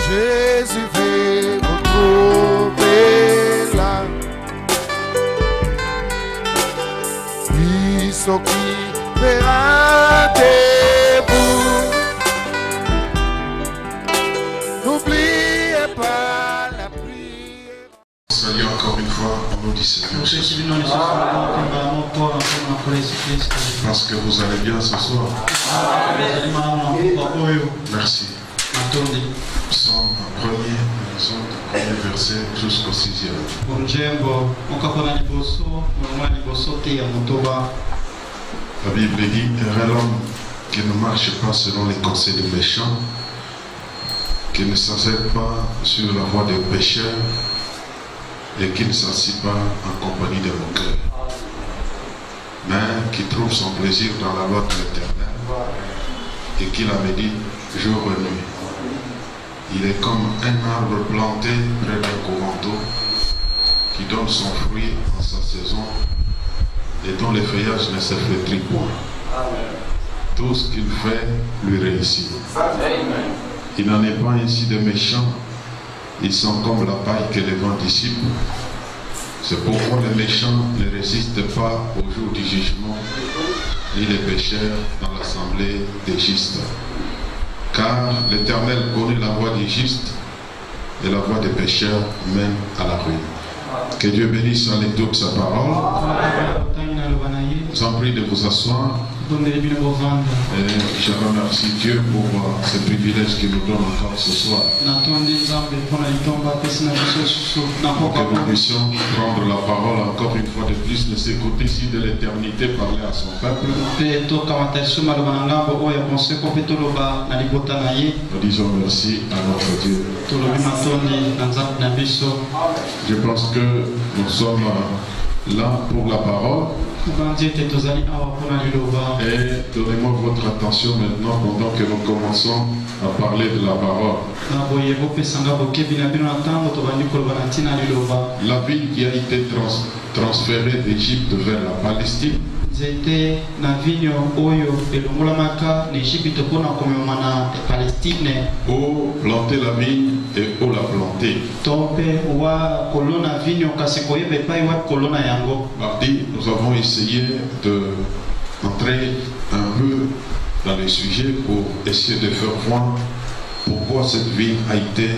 Jésus veut vous trouver là. Il s'occupera de vous. N'oubliez pas la prière. Salut encore une fois au nom du Seigneur. Parce que vous allez bien ce soir. Merci. Psaume 1er, premier verset jusqu'au 6e. La Bible dit, heureux l'homme qui ne marche pas selon les conseils des méchants, qui ne s'assied pas sur la voie des pécheurs et qui ne s'assied pas en compagnie des moqueurs, mais qui trouve son plaisir dans la loi de l'Éternel et qui la médite jour et nuit. Il est comme un arbre planté près d'un courant d'eau qui donne son fruit en sa saison et dont les feuillages ne se flétrissent point. Tout ce qu'il fait lui réussit. Il n'en est pas ainsi des méchants. Ils sont comme la paille que les vents dissipent. C'est pourquoi les méchants ne résistent pas au jour du jugement, ni les pécheurs dans l'assemblée des justes. Car l'Éternel connaît la voie des justes et la voie des pécheurs mène à la ruine. Que Dieu bénisse en lecture de sa parole. Je vous en prie de vous asseoir. Et je remercie Dieu pour ce privilège qu'il nous donne encore ce soir. Pour que nous puissions prendre la parole encore une fois de plus de ces côtés-ci de l'éternité, parler à son peuple. Nous disons merci à notre Dieu. Je pense que nous sommes là pour la parole. Et donnez-moi votre attention maintenant pendant que nous commençons à parler de la parole. La ville qui a été transférée d'Égypte vers la Palestine, où planter la vigne et où la planter. Mardi, nous avons essayé d'entrer un peu dans les sujets pour essayer de faire voir pourquoi cette ville a été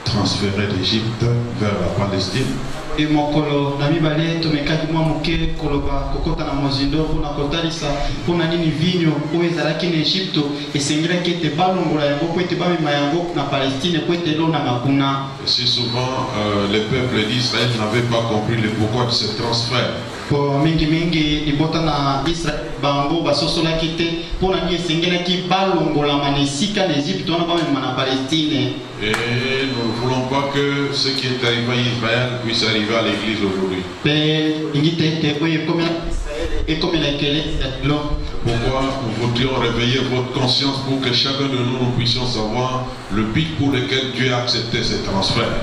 transférée d'Égypte vers la Palestine. Et mokolo na mibale tomekaki mwa moke koloba kokota na mozindo mpona kotalisa mpona nini vinyo oyo ezalaki na Egypte esengelaki ete balongola yango po ete bamema yango na Palestine po ete elona makuna. Si souvent le peuple d'Israël n'avait pas compris le pourquoi de ce transfert. Po mingi libota na Israël bango basosolaki te mpona nini esengelaki balongola na esika na Egypte wana bamema na Palestine. Et nous ne voulons pas que ce qui est arrivé à Israël puisse arriver à l'église aujourd'hui. Pourquoi nous voudrions réveiller votre conscience pour que chacun de nous puissions savoir le but pour lequel Dieu a accepté ces transferts.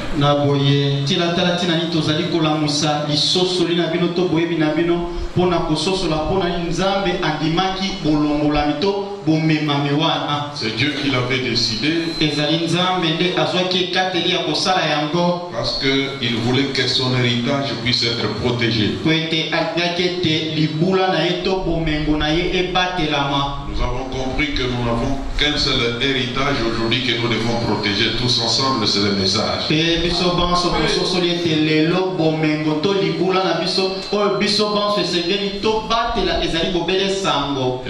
C'est Dieu qui l'avait décidé. Parce qu'il voulait que son héritage puisse être protégé. Nous avons compris que nous n'avons qu'un seul héritage aujourd'hui que nous devons protéger tous ensemble, c'est le message. Et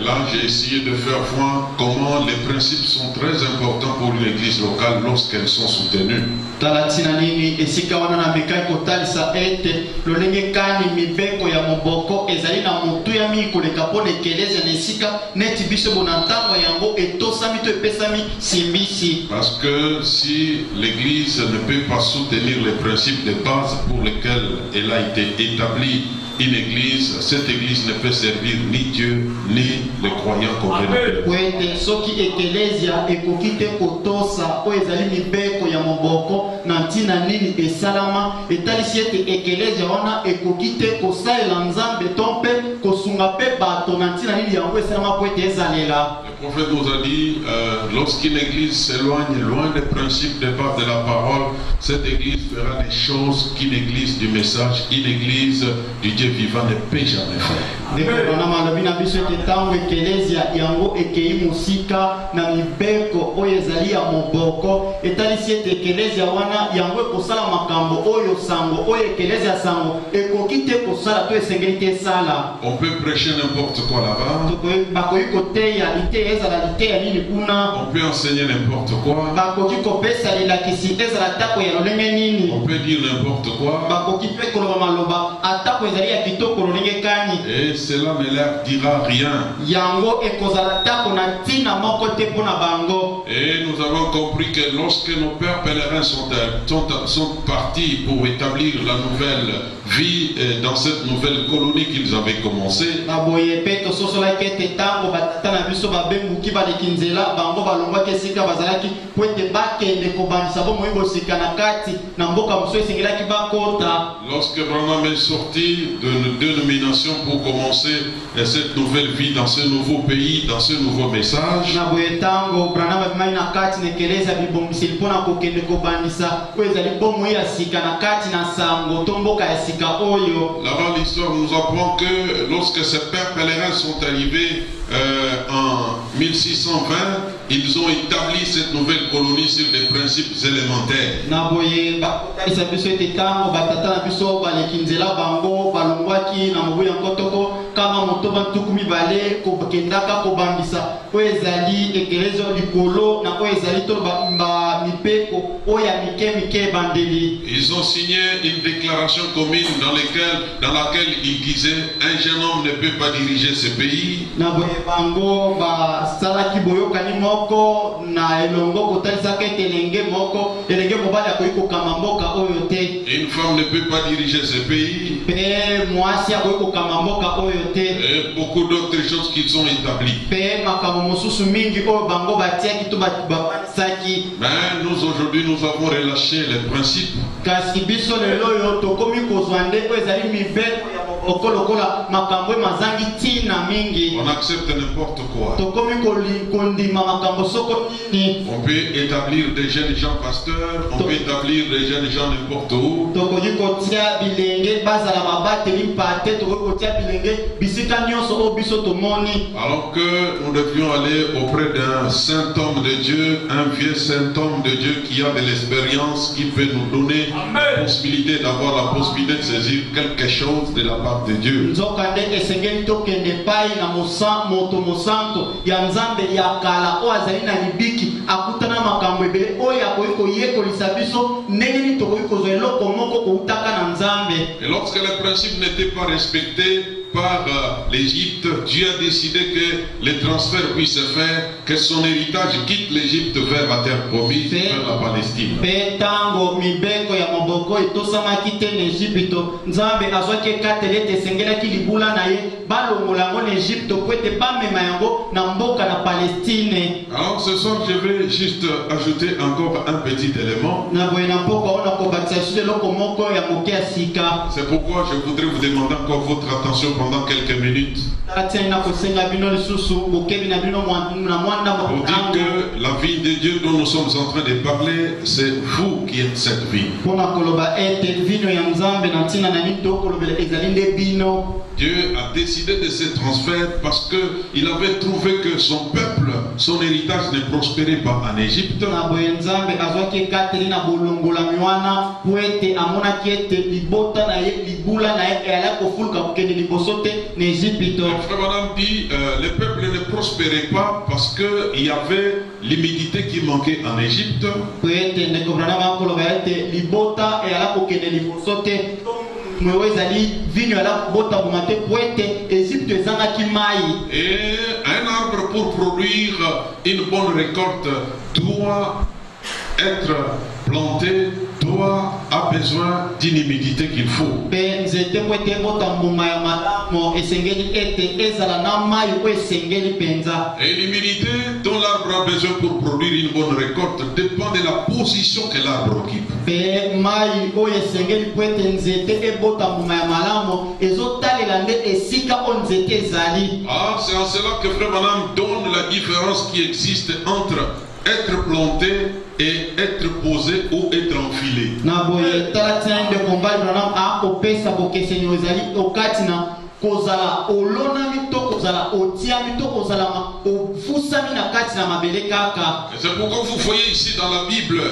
là, j'ai essayé de faire voir comment les principes sont très importants pour l'église locale lorsqu'elles sont soutenues. Parce que si l'église ne peut pas soutenir les principes de base pour lesquels elle a été établie une église, cette église ne peut servir ni Dieu ni les croyants convenus. Kwete soki ekelesia ekokite kotosa o ezali mibeko ya moboko na ntina nini esalama etalisi ete ekelesia wana ekokite kosalela nzambe to mpe kosunga mpe bato na ntina nini yango esalama po ete ezalela. Le prophète nous a dit, lorsqu'une église s'éloigne loin des principes de base de la parole, cette église fera des choses qu'une église du message, une église du Dieu vivant ne peut jamais faire. Yango ekei musika na mibeko oyo ezali ya moboko etalisi ete ekelesia wana yango ekosala makambo oyo sango oyo ekelesia sango ekokite kosala to esengeli te sala. On peut prêcher n'importe quoi là-bas. Bakoki koteya lite ezala liteya nini kuna. On peut enseigner n'importe quoi. Bakoki kopesa lelakisi ezala tako ya lolenge nini. On peut dire n'importe quoi. Bakoki pe koloba maloba atako ezali ya kitoko lolenge kani. Et cela ne leur dira rien. Yango ekozala tako na tina moko te pona bango. Et nous avons compris que lorsque nos pères pèlerins sont partis pour établir la nouvelle vie dans cette nouvelle colonie qu'ils avaient commencé, lorsque Branham est sorti de nos dénominations pour commencer cette nouvelle vie dans ce nouveau pays, dans ce nouveau message, là-bas l'histoire nous apprend que lorsque ces pères pèlerins sont arrivés en 1620, ils ont établi cette nouvelle colonie sur des principes élémentaires. Ils ont signé une déclaration commune dans laquelle ils disaient un jeune homme ne peut pas diriger ce pays. Et une femme ne peut pas diriger ce pays. Et beaucoup d'autres choses qu'ils ont établies. Mais nous aujourd'hui nous avons relâché les principes. On accepte n'importe quoi. On peut établir des jeunes gens pasteurs, on peut établir des jeunes gens n'importe où. Alors que nous devions aller auprès d'un saint homme de Dieu, un vieux saint homme de Dieu qui a de l'expérience, qui peut nous donner la possibilité d'avoir la possibilité de saisir quelque chose de la part de Dieu. Et lorsque les principes n'étaient pas respectés par l'Égypte, Dieu a décidé que les transferts puissent se faire, que son héritage quitte l'Égypte vers la terre promise, vers la Palestine. Alors ce soir je vais juste ajouter encore un petit élément. C'est pourquoi je voudrais vous demander encore votre attention pendant quelques minutes. Pour dire que la vie de Dieu dont nous sommes en train de parler, c'est vous qui êtes cette vie. Dieu a décidé de ce transfert parce qu'il avait trouvé que son peuple, son héritage ne prospérait pas en Égypte. Frère Madame dit le peuple ne prospérait pas parce qu'il y avait l'humidité qui manquait en Égypte. Et un arbre pour produire une bonne récolte doit être planté a besoin d'une humidité qu'il faut. Et l'humidité dont l'arbre a besoin pour produire une bonne récolte dépend de la position que l'arbre occupe. Ah, c'est en cela que Frère Branham donne la différence qui existe entre être planté et être posé ou être enfilé. Kozala olonami to kozala otiami to kozala ofusami na kati na mabele kaka. C'est pourquoi vous voyez ici dans la Bible,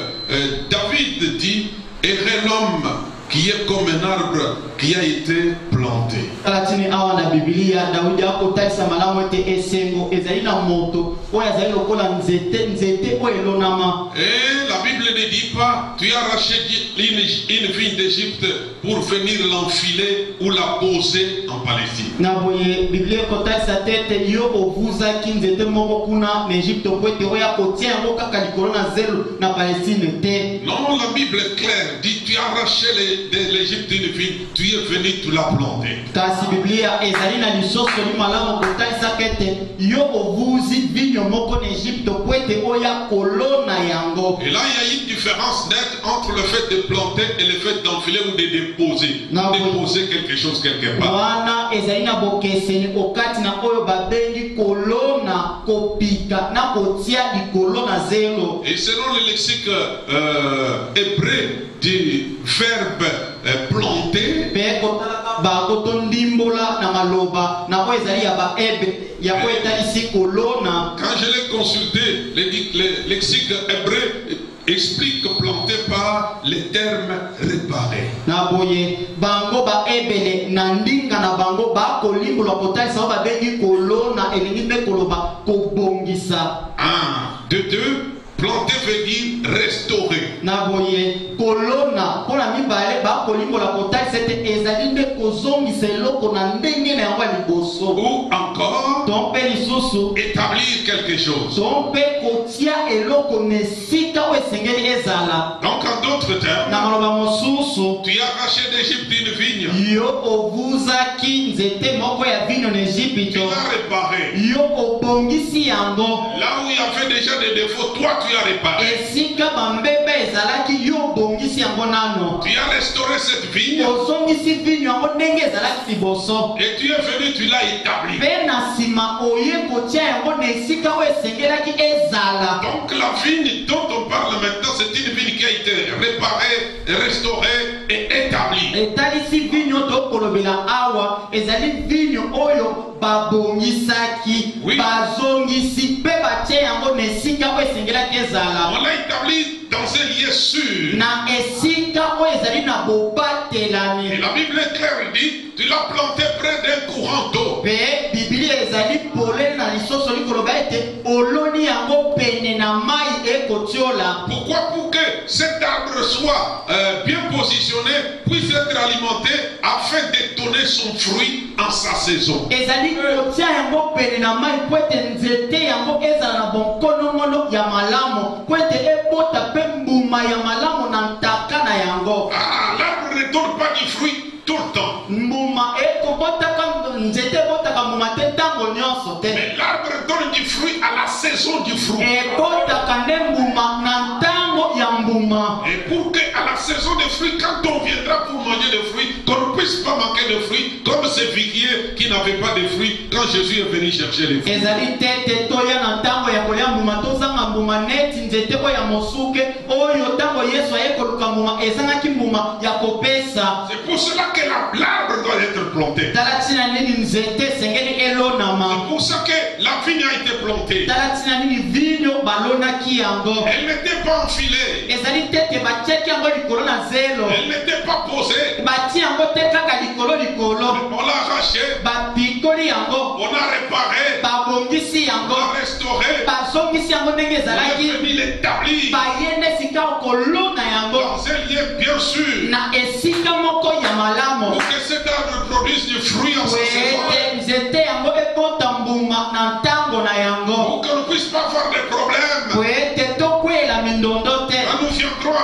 David dit, errait l'homme qui est comme un arbre qui a été planté. Kalatini awa na Biblia Daudi akotalisa malamu ete esengo ezali na moto oyo azali lokola nzete oyo elonama. Et la Bible ne dit pas tu as arraché une vigne d'Égypte pour venir l'enfiler ou la poser en Palestine. Na boye Biblia kotalisa tete yo ovuzaki nzete moko kuna na Egypte po ete oyo akotia yango kaka likolo na zelo na Palestine te. Non, la Bible est claire, dit tu as arraché l'Égypte une vigne, tu es venu, tu l'as planté. Kasi Biblia ezali na lisoso ni malamu kotalisa kete yo ovuzi vinyo moko na Egypte po ete oya kolona yango. Et là il y a une différence nette entre le fait de planter et le fait d'enfiler ou de déposer. Déposer quelque chose quelque part. Wana ezali na bokeseni okati na oyo babengi kolona kopika na kotia likolo na zelo. Et selon le lexique hébreu du verbe planter, quand je l'ai consulté, le lexique hébreu explique planter par les termes réparer. De deux, planter veut dire restaurer. Ou encore établir quelque chose. Donc en d'autres termes, tu as arraché d'Égypte une vigne. Tu l'as réparé. Là où il y avait déjà des défauts, toi tu as réparé. Tu as restauré cette vigne. Et tu es venu, tu l'as établi. Donc la vigne dont on parle maintenant, c'est une vigne qui a été réparée, restaurée et établie. Oui. On l'a établi dans un lieu sûr. Et la Bible est claire, elle dit tu l'as planté près d'un courant d'eau. Pourquoi? Pour que cet arbre soit bien positionné, puisse être alimenté afin de donner son fruit en sa saison. Ah, l'arbre ne donne pas du fruit tout le temps. Mais l'arbre donne du fruit à la saison du fruit. Et pour que à la saison des fruits, quand on viendra pour manger des fruits, qu'on ne puisse pas manquer de fruits, comme ces figuiers qui n'avaient pas de fruits quand Jésus est venu chercher les fruits. C'est pour cela que l'arbre doit être planté. C'est pour ça que la vigne a été plantée. Elle n'était pas enfilée. Elle n'était pas posée. On l'a arraché. On a réparé. On a restauré. On a fini l'établir dans un lieu bien sûr. Pour que cet arbre produise du fruit en sa saison. Pour qu'on ne puisse pas avoir de problème. Quand nous viendrons à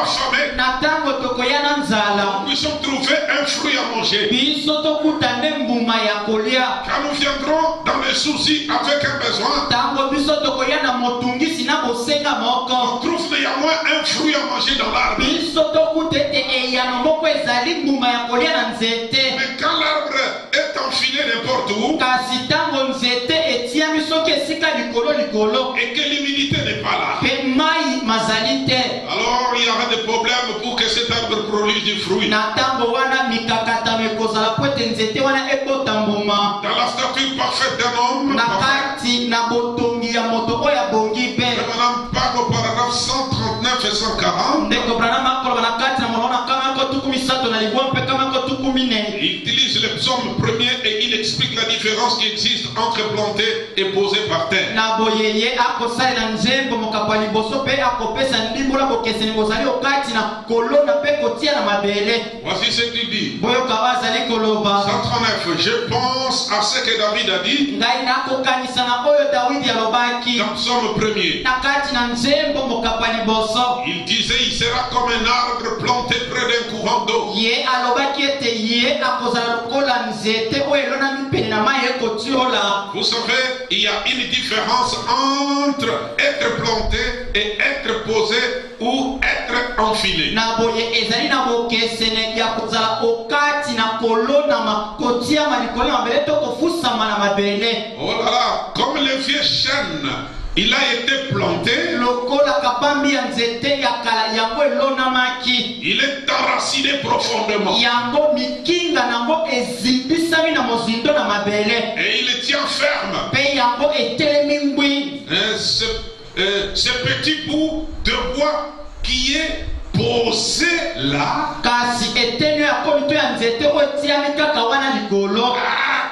manger. biso tokuta nde mbuma ya kolia. Quand nous viendrons dans les soucis avec un besoin, Tango biso tokoya na motungisi na bosenga on moko. trouve néanmoins un fruit à manger dans l'arbre. Biso tokuta ete eyano moko ezali mbuma ya kolia na nzete. Mais quand l'arbre est enfilé n'importe où, Kasi tango nzete etiami soki esika likolo likolo, et que l'humidité n'est pas là, pe mai mazali te. alors il y aura des problèmes pour que cet arbre produise du fruit. Na tango wana mikakatano ekozala po ete nzete wana ebota mbuma. Dans la stature parfaite d'un homme, Na kati na botongi ya moto oyo abongi pe. Madame parle au paragraphe 139 et 140. Ndeko Branham akoloba na kati na molona kama ko tuku misato na libwa mpe kama ko tuku mine. Il utilise le psaume premier et il explique la différence qui existe entre planté et posé par terre. Na boyeye akosalela nzembo mokapa liboso mpe akopesa ndimbola bokeseni bozali okati na kolona mpe kotia na mabele. Voici ce qu'il dit. Boyoka bazali koloba. 139. Je pense à ce que David a dit Ngai nakokanisa na oyo Dawidi alobaki. dans le psaume premier. Na kati na nzembo mokapa liboso. Il disait il sera comme un arbre planté près d'un courant d'eau. Ye alobaki ete ye akozala lokola nzete oyo elonami pene na mai ekotiola. Vous savez, il y a une différence entre être planté et être posé ou être enfilé. Na boye ezali na bokesene ya kozala okati na kolonama kotiama likolo ya mabele to kofusama na mabele. Oh là là, comme le vieux chêne, il a été planté, Lokola kabambi ya nzete ya kala yango elonamaki. il est enraciné profondément. Yango mikinga nango ezibisami na mozindo na mabele. Et il tient ferme. Pe yango etelemi ngwi. Ce petit bout de bois qui est posé là, Kasi etenu ya komito ya nzete oyo etiami kaka wana likolo.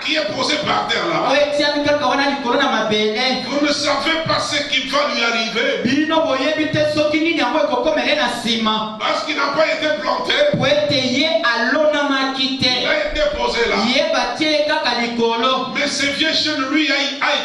qui est posé par terre là. Oyo etiami kaka wana likolo na mabele. Vous ne savez pas ce qui va lui arriver Bino boyebi te soki nini yango ekokomele na nsima. parce qu'il n'a pas été planté, Po ete ye alonamaki il te. a été posé là. Ye batie ye kaka likolo. Mais ce vieux chêne, lui, a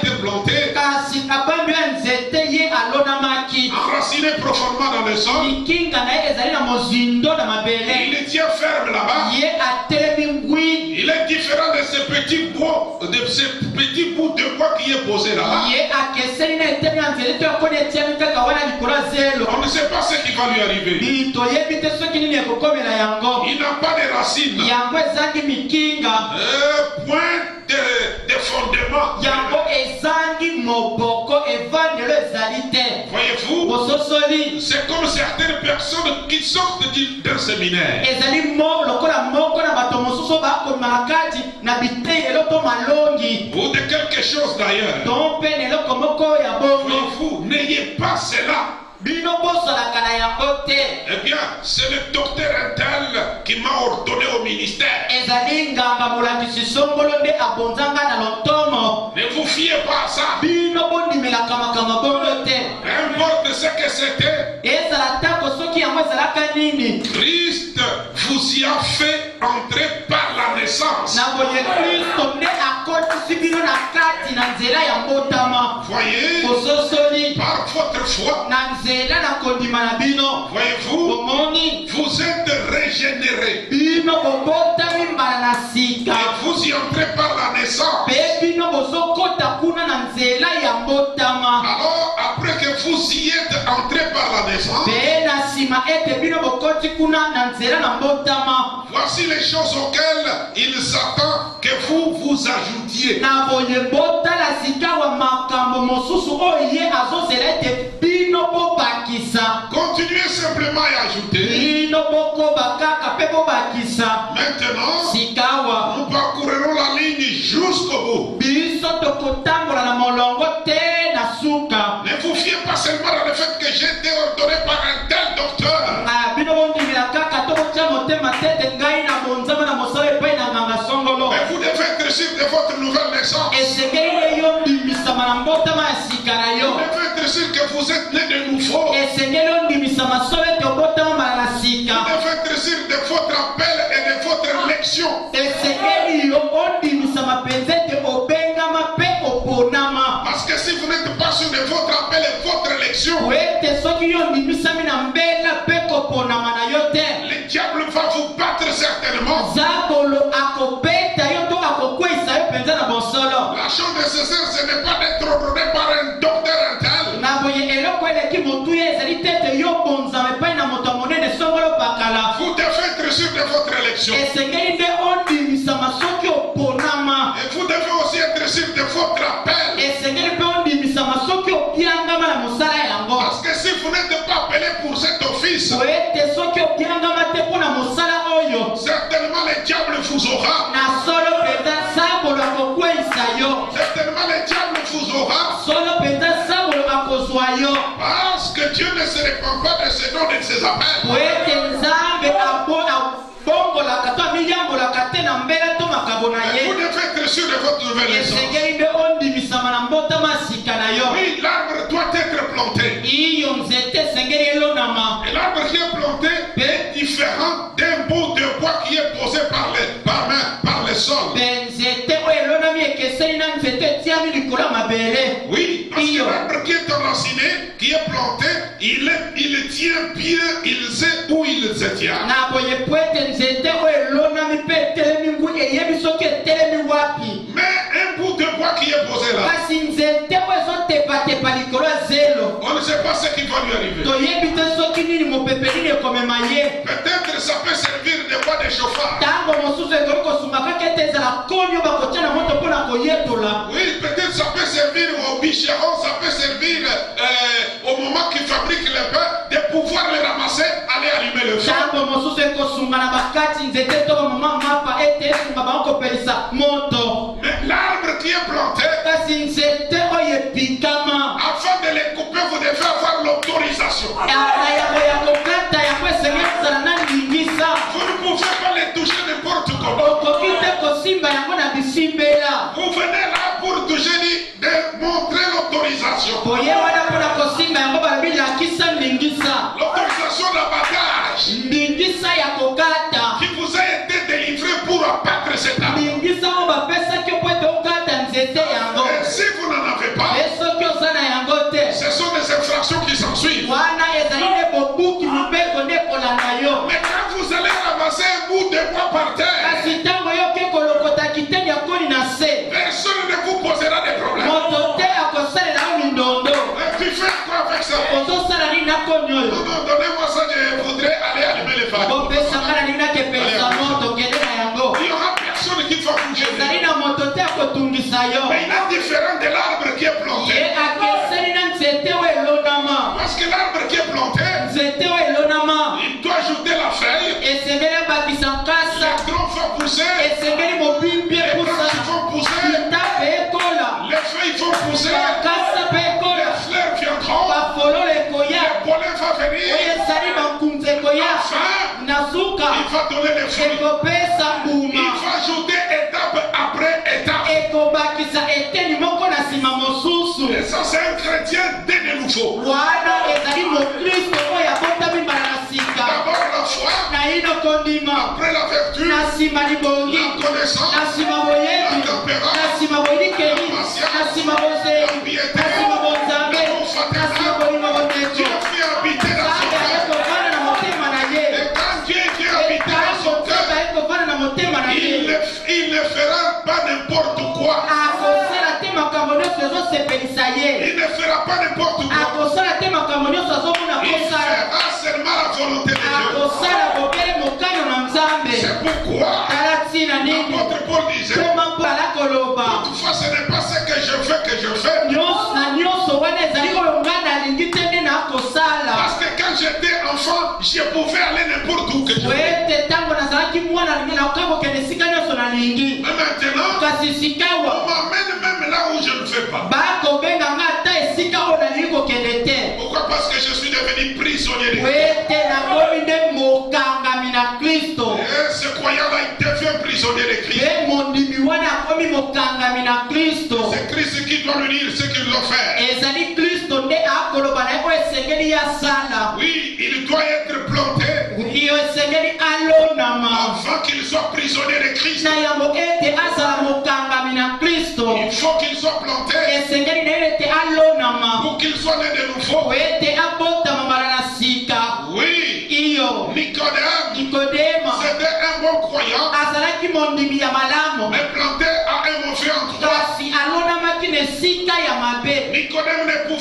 été planté, Kasi abambi ya nzete ye alonamaki. enraciné profondément dans le sol. Mikinga na ye ezali na mozindo na mabele. Il tient ferme là-bas. Ye atelemi ngwi. Il est différent de ce petit bois, de ce petit bout de bois qui est posé là-bas. Ye akeseni na etemi ya nzete to yakoni etiami kaka wana likolo ya zelo. On ne sait pas ce qui va lui arriver. Toyebi te soki nini ekokomela yango. Il n'a pas de racines, Yango ezangi mikinga. point de fondement. Yango ezangi moboko evandelo ezali te. Voyez-vous, Bososoli c'est comme certaines personnes qui sortent d'un séminaire. ezali lokola moko na bato mosusu bakoma na kati na bitei eloko malongi Ou de quelque chose d'ailleurs. to mpe na eloko moko ya bongo. Voyez-vous, n'ayez pas cela. Bino bosolaka na yango te. Eh bien, c'est le docteur Intel qui m'a ordonné au ministère. Ezali nganga molakisi songolo nde abonzanga na lontomo. Ne vous fiez pas à ça. Bino bondimelaka makambo bongo te. Importe ce que c'était, Ezala tako soki yango ezalaka nini. Christ vous y a fait entrer par la naissance. Na boye Kristo nde akotisi bino na kati na nzela ya mbotama. Voyez, Bososoli par votre foi, na nzela na kondima na bino. voyez-vous, Bomoni vous êtes régénérés. bino bobotami mbala na sika. Et vous y entrez par la naissance. Pe bino bozokota kuna na nzela ya mbotama. Alors, après que vous y êtes entrés par la naissance, Pe na nsima ete bino bokoti kuna na nzela na mbotama. voici les choses auxquelles il s'attend que vous vous ajoutiez. Na boye botala sika wa makambo mosusu oyo ye azozela ete bino bobakisa. Continuez simplement à ajouter. Bino bokoba kaka pe bobakisa. Maintenant, Sikawa nous parcourrons la ligne jusqu'au bout. biso tokotambola na molongo te na suka. Ne vous fiez pas seulement dans le fait que j'ai été ordonné par un tel docteur. Bino bondimela kaka tokotia motema tete ngai na bonzama na mosala epai na nganga songolo. Mais vous devez être sûr de votre nouvelle naissance. Esengeli yo ndimisama na mbotama ya sika na Vous yo. devez être sûr que vous êtes né de nouveau. Esengeli yo ndimisama so ete obotama mbala na sika. Vous devez être sûr de votre appel et de votre élection. Esengeli yo ondimisama penza ete obengama pe oponama. Parce que si vous n'êtes pas sûr de votre appel et votre élection, Ete soki yo ndimisami na mbela pe koponama na yo te. le diable va vous battre certainement. Zabolo nécessaire, ce n'est pas d'être ordonné par un docteur intel. Vous devez être sûr de votre élection. Et vous devez aussi être sûr de votre appel. Parce que si vous n'êtes pas appelé pour cet office, certainement le diable vous aura. Certainement le diable vous aura. Parce que Dieu ne se répand pas de ses dons et de ses appels. Vous devez être sûr de votre nouvelle naissance. Oui, l'arbre doit être planté. Et l'arbre qui est planté est différent d'un bout de bois qui est posé par le sol. Oui, parce que l'arbre qui est enraciné, qui est planté, il tient bien, il sait où il se tient. Mais un bout de bois qui est posé là, on ne sait pas ce qui va lui arriver. Peut-être ça peut servir de bois de chauffage. Oui, peut-être ça peut servir au bûcheron, ça peut servir au moment qu'il fabrique le pain, de pouvoir le ramasser, aller allumer le feu. Mais l'arbre qui est planté, afin de les couper, vous devez avoir l'autorisation. Vous ne pouvez pas les toucher n'importe comment. Vous venez là pour toucher, de montrer l'autorisation. L'autorisation d'abattage qui vous a été délivrée pour abattre cet arbre. Et si vous n'en avez pas, ce sont des infractions qui s'en suivent. Mais quand vous allez ramasser un bout de bois par terre, personne ne vous posera des problèmes. Et tu fais quoi avec ça? Non, donnez-moi ça, je voudrais aller allumer les phares. Il y aura personne qui va bouger. Mais il est différent de l'arbre qui est planté. Parce que l'arbre qui est planté, il doit ajouter la feuille. Les troncs vont pousser. Les branches vont pousser. Les feuilles vont pousser. Les fleurs viendront. Le pollen va venir. Enfin, il va donner les fruits. Il va ajouter étape après étape. Et ça, c'est un chrétien dès le nouveau. D'abord la foi, après la vertu, la connaissance, la tempérance, la patience, la piété, la confraternité. Dieu vient habiter dans son cœur. Et quand Dieu vient habiter dans son cœur, il ne fera pas n'importe quoi. Il ne fera pas n'importe quoi. Il fera seulement la volonté de Dieu. C'est pourquoi l'apôtre Paul disait, toutefois ce n'est pas ce que je fais que je fais. Parce que quand j'étais enfant, je pouvais aller n'importe où que je veux. Mais maintenant, on m'emmène même là où je ne fais pas. Pourquoi? Parce que je suis devenu prisonnier de Christ. Et ce croyant-là, il devient prisonnier de Christ. C'est Christ qui doit lui dire ce qu'il doit faire. Oui, il doit être planté afin qu'il soit prisonnier de Christ. Il faut qu'il soit planté pour qu'il soit né de nouveau. Oui, Nicodème, c'était un bon croyant, mais planté à un mauvais endroit.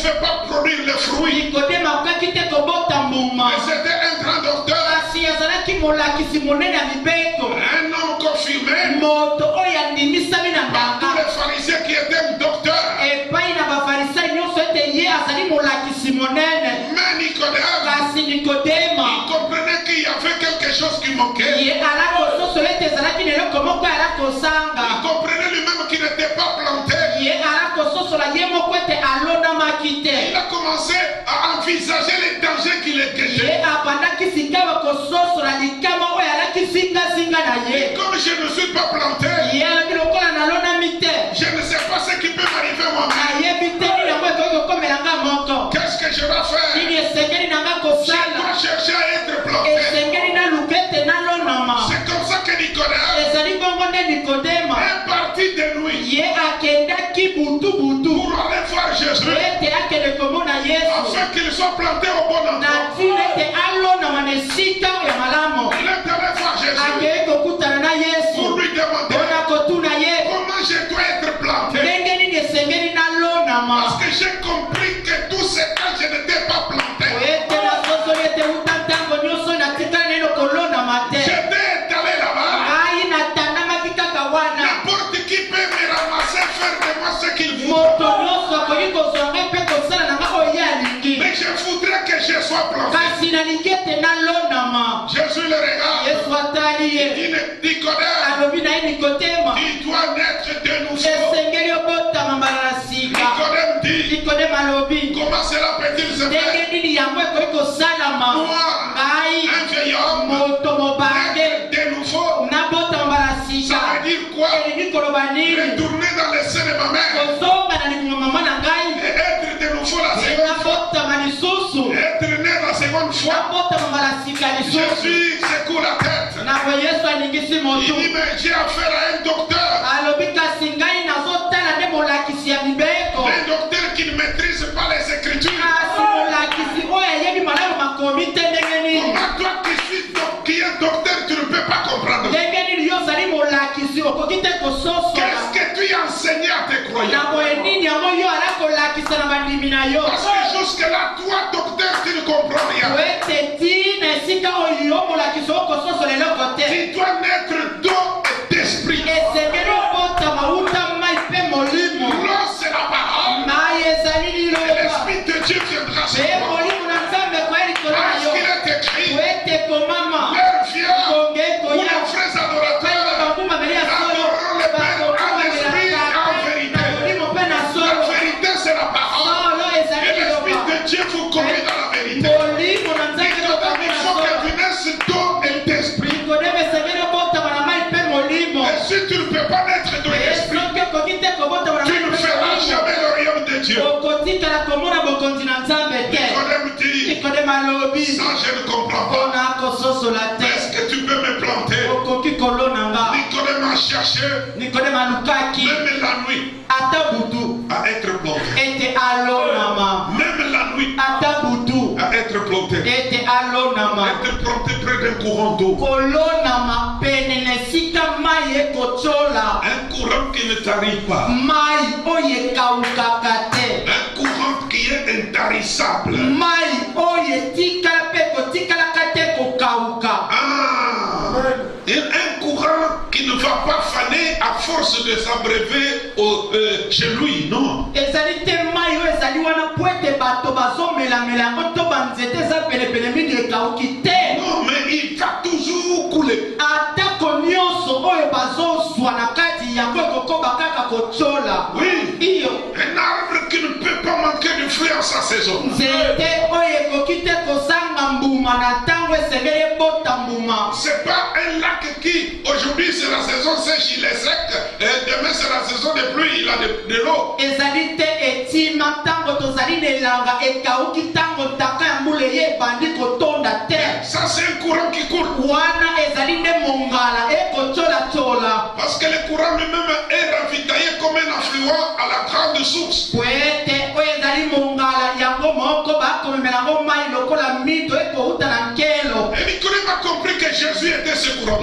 pouvait pas produire les fruits. Nikodemo akokaki te kobota mbuma. Mais c'était un grand docteur. Kasi azalaki molakisi monene ya mibeko. Un homme confirmé. Moto oyo andimisami na Par tous ndanga. les pharisiens qui étaient docteurs. Epai na bafarisai nyonso ete ye azali molakisi monene. Mais Nicodème, Kasi Nikodemo il comprenait qu'il y avait quelque chose qui manquait. ye ala kososola ete ezalaki na eloko moko ala Il kosanga. comprenait lui-même qu'il n'était pas planté. Ye ala kososola ye moko ete alonamaki Il te. a commencé à envisager les dangers qui les Ye guettaient. abandaki sikawa kososola likama oyo alaki zingazinga na ye. Comme je ne suis pas planté, Ye alaki lokola nalonami te. je ne sais pas ce qui peut m'arriver moi-même. Nayebi te nini yango ekoki kokomela nga moko. Qu'est-ce que je dois faire? Nini esengeli na nga Je kosala. dois chercher à être planté. Esengeli naluka ete nalonama. C'est comme ça que Nicodème Ezali bongo nde Nikodemo est parti de lui ye akendaki butu pour aller voir Jésus ete akende komona Yesu afin qu'il soit planté au bon endroit. na ntina ete alonama na esika ya malamu. Il est allé voir Jésus Akei kokutana na pour Yesu lui demander mpona kotuna ye comment je dois être planté. ndenge nini esengeli nalonama. Parce que j'ai compris que tout ce temps je n'étais pas planté. ete nasosoli ete uta ntango nyonso natikali neno kolonama te. J'étais allé là-bas. ngai natandamaki kaka wana. N'importe qui peut me ramasser, faire de moi ce qu'il veut. moto nyonso akoki kozwa ngai mpe kosala na nga oyo ye alingi. Mais je voudrais que je sois planté. kasi nalingi ete nalonama. Jésus le regarde. Yesu atali ye Il dit, Nicodème, alobi na ye Nikodemo tu dois naître de nouveau. esengeli obotama mbala na sika. Nicodème dit, Nikodemo alobi comment cela peut-il se ndenge faire? nini yango ekoki kosalama. Moi, ngai un vieil homme, moto mobange naître de nouveau, nabotama mbala na ça sika. veut dire quoi? elingi koloba nini? Retourner dans le sein de ma mère kozonga na likunga mama na ngai et être de nouveau la seconde fois. nabotama lisusu Être né la seconde fois. nabotama mbala sika lisusu. Jésus secoue la tête. nawe Yesu alingisi Il motu dit, mais j'ai affaire à un docteur. alobi kasi ngai nazotala nde molakisi ya mibeko. Un docteur qui ne maîtrise pas les Écritures. kasi molakisi oyo ayebi malamu makomi te ndenge nini. Comment toi qui es docteur, tu ne peux pas comprendre? ndenge nini yo ozali molakisi okoki te kososola. Qu'est-ce que tu as enseigné à tes na croyants? boye nini yango yo ala kolakisa na bandimi na yo. Parce que jusque-là, toi, docteur, tu ne comprends rien. oete ti na esika oyo yo molakisi okososola eloko te. Tu dois naître d'eau et d'esprit. esengeli obotama uta mai mpe molimo. L'eau, c'est la parole. mai ezali Et liloba l'esprit de Dieu viendra sur mpe toi. molimo na nzambe koya likolo na Parce yo. qu'il est écrit, oete komama leur vient konge ou koya les frères adorateurs bakumbameli ya solo adoreront le Père en esprit et en vérité. na molimo mpe na La solo. vérité, c'est la parole. solo Et ezali l'esprit liloba de Dieu vous conduit dans la vérité. molimo na nzambe Il faut que na tu naisses d'eau et d'esprit. nikodemo esengeli obotama na mai mpe molimo. Et si tu ne peux pas naître d'eau et d'esprit, soki okoki te kobotama na tu mai ne mpe feras molimo jamais le royaume de Dieu. okotikala komona bokonzi na nzambe te. Nicodème dit, nikodemo alobi ça je ne comprends pas. mpona kososola te Est-ce que tu peux me planter? okoki kolona nga. Nicodème a cherché, nikodemo alukaki même la nuit, ata butu à être planté. ete alonama. Même la nuit, ata butu à être planté. ete alonama. Être planté près d'un courant d'eau. kolonama pene na esika mai ekotyola. Un courant qui ne t'arrive pas. mai oyo ekaukaka te. Un courant qui est intarissable. mai oyo etikala mpe ekotikalaka te kokauka. Ah, et un courant qui ne va pas faner à force de s'abreuver chez lui, non. ezali te mai oyo ezali wana po ete bato bazomelamela yango to banzete eza penepene mingi ekauki te. Non, mais il va toujours couler. atako nyonso oyo bazozwa na kati yango ekokoba kaka kotyola. Oui. iyo Un arbre qui ne peut pas manquer de fruits en sa saison. nzete oyo ekoki te kozanga mbuma na ntango esengeli ebota mbuma. C'est pas un lac qui, aujourd'hui c'est la saison sèche, il est sec, et demain c'est la saison des pluies, il a de l'eau. ezali te etima ntango tozali na elanga ekauki ntango ntaka ya mbula ye ebandi kotonda te. Ça c'est un courant qui coule. wana ezali nde mongala ekotyolatyola. Parce que le courant lui-même est ravitaillé comme un affluent à la grande source. po ete oyo ezali mongala yango moko bakomemela yango mai lokola mito ekouta na nkelo. Et Nicodème a compris que Jésus était ce courant.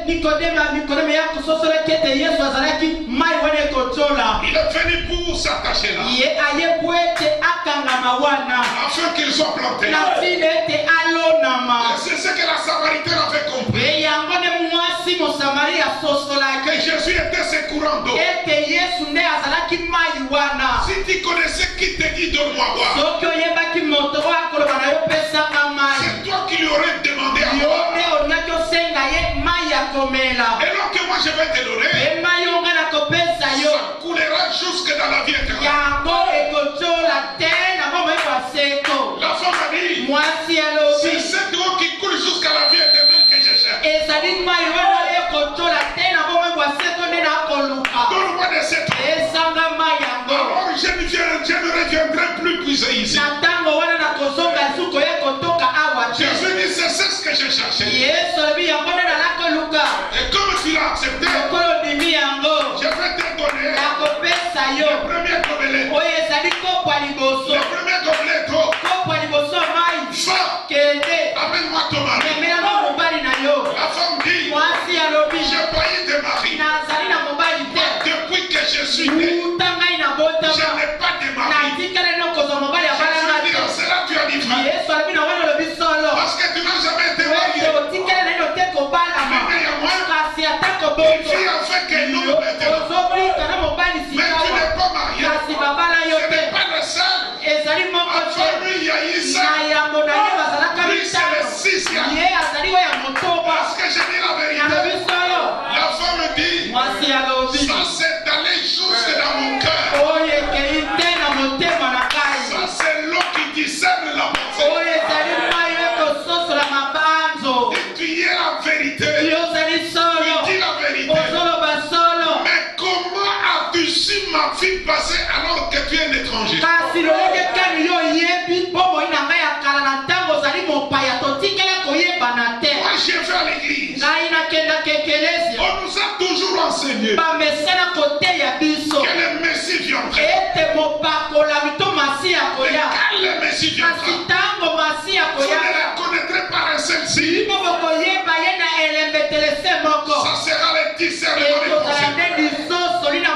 Nicodème ya kusosola kete Yesu azalaki mai wane kotola. Il est venu pour s'attacher là. Ye aye kwete akangama wana. Afin qu'ils soient plantés. Na fine ete alonama. C'est ce que la Samaritaine avait compris. E yangone mwasi mo Samaria sosola Que Jésus était ce courant d'eau. ete Yesu nde azalaki mai wana. Si tu connaissais qui te dit donne-moi boire, Soki oyebaki moto akoloba na yo pesaka mai. c'est toi qui lui aurais demandé à Yo boire. nde onyaki osenga ye mai ya komela. Et donc que moi je vais te donner, E mai yo nga na kopesa yo. ça coulera jusque dans la vie éternelle. Yango ekotola te na bomoi kwa seko. La femme a dit, Mwasi c'est alobi cette eau qui coule jusqu'à la vie éternelle que je cherche. ezali mai wana ekotola te na bomoi kwa seko nde nakoluka. Donne-moi de cette eau. Ezanga mai yango. Alors je ne reviendrai plus puiser ici. Na ntango wana nakozonga suko ye kotoka awa te. Jésus dit, c'est ce que je cherchais. Yesu alobi yango nde nakoluka. Et comme tu l'as accepté, Lokolo ndimi yango je vais te donner nakopesa yo le premier gobelet. oyo ezali kopo ya liboso. Le premier gobelet d'eau. Kopo ya liboso mai Va, kende amène-moi ton mari. emelanga mobali na yo. La femme dit, Mwasi alobi j'ai pas eu de mari. nazali na mobali te. Depuis que je suis né, Uta ngai na je botama n'ai pas de mari. natikala no kozwa mobali ya balanga Jésus dit, te. en cela tu as dit vrai. Yesu alobi na wana olobi solo Parce que tu n'as jamais été wete marié. otikala naino te kobalama Mais il y a moi, kasi ata une koboto fille avec un homme maintenant. ozobika na mobali Mais tu sikawa n'es pas marié. kasi babala yo Ce n'est te pas le seul. ezali moko Enfin, te. lui, il y a eu ça. Na yambo na ye bazalaka Lui, c'est le mitano sixième. ye azali oyo ya motoba. Parce que je dis la Alobi vérité. solo La femme dit, mwasi alobi ça s'est allé jusque dans mon cœur. oyo ekei te na motema na ngai. Ça, c'est l'eau qui discerne la pensée. oyo ezali mai ekososola mabanzo. Et tu y es la vérité. yo ozali Tu solo dis la vérité. ozoloba solo. Mais comment as-tu su ma vie passer alors que tu es un étranger? kasi lolenge kani yo oyebi bomoi na ngai ya kala na ntango ozali mopaya totikela koyebana te. Moi, j'ai fait à l'église. ngai nakendaka ekelezia On nous a toujours enseigné bamesana koteya biso que le Messie viendrait. ete mopakolami to masi ya Et koya. quand le Messie kasi viendra, ntango masi ya vous ne koya la connaîtrez pas un seul-ci. bino bokoyeba ye na elembetelese moko. Ça sera le discernement des ekozala pensées. nde lisosoli na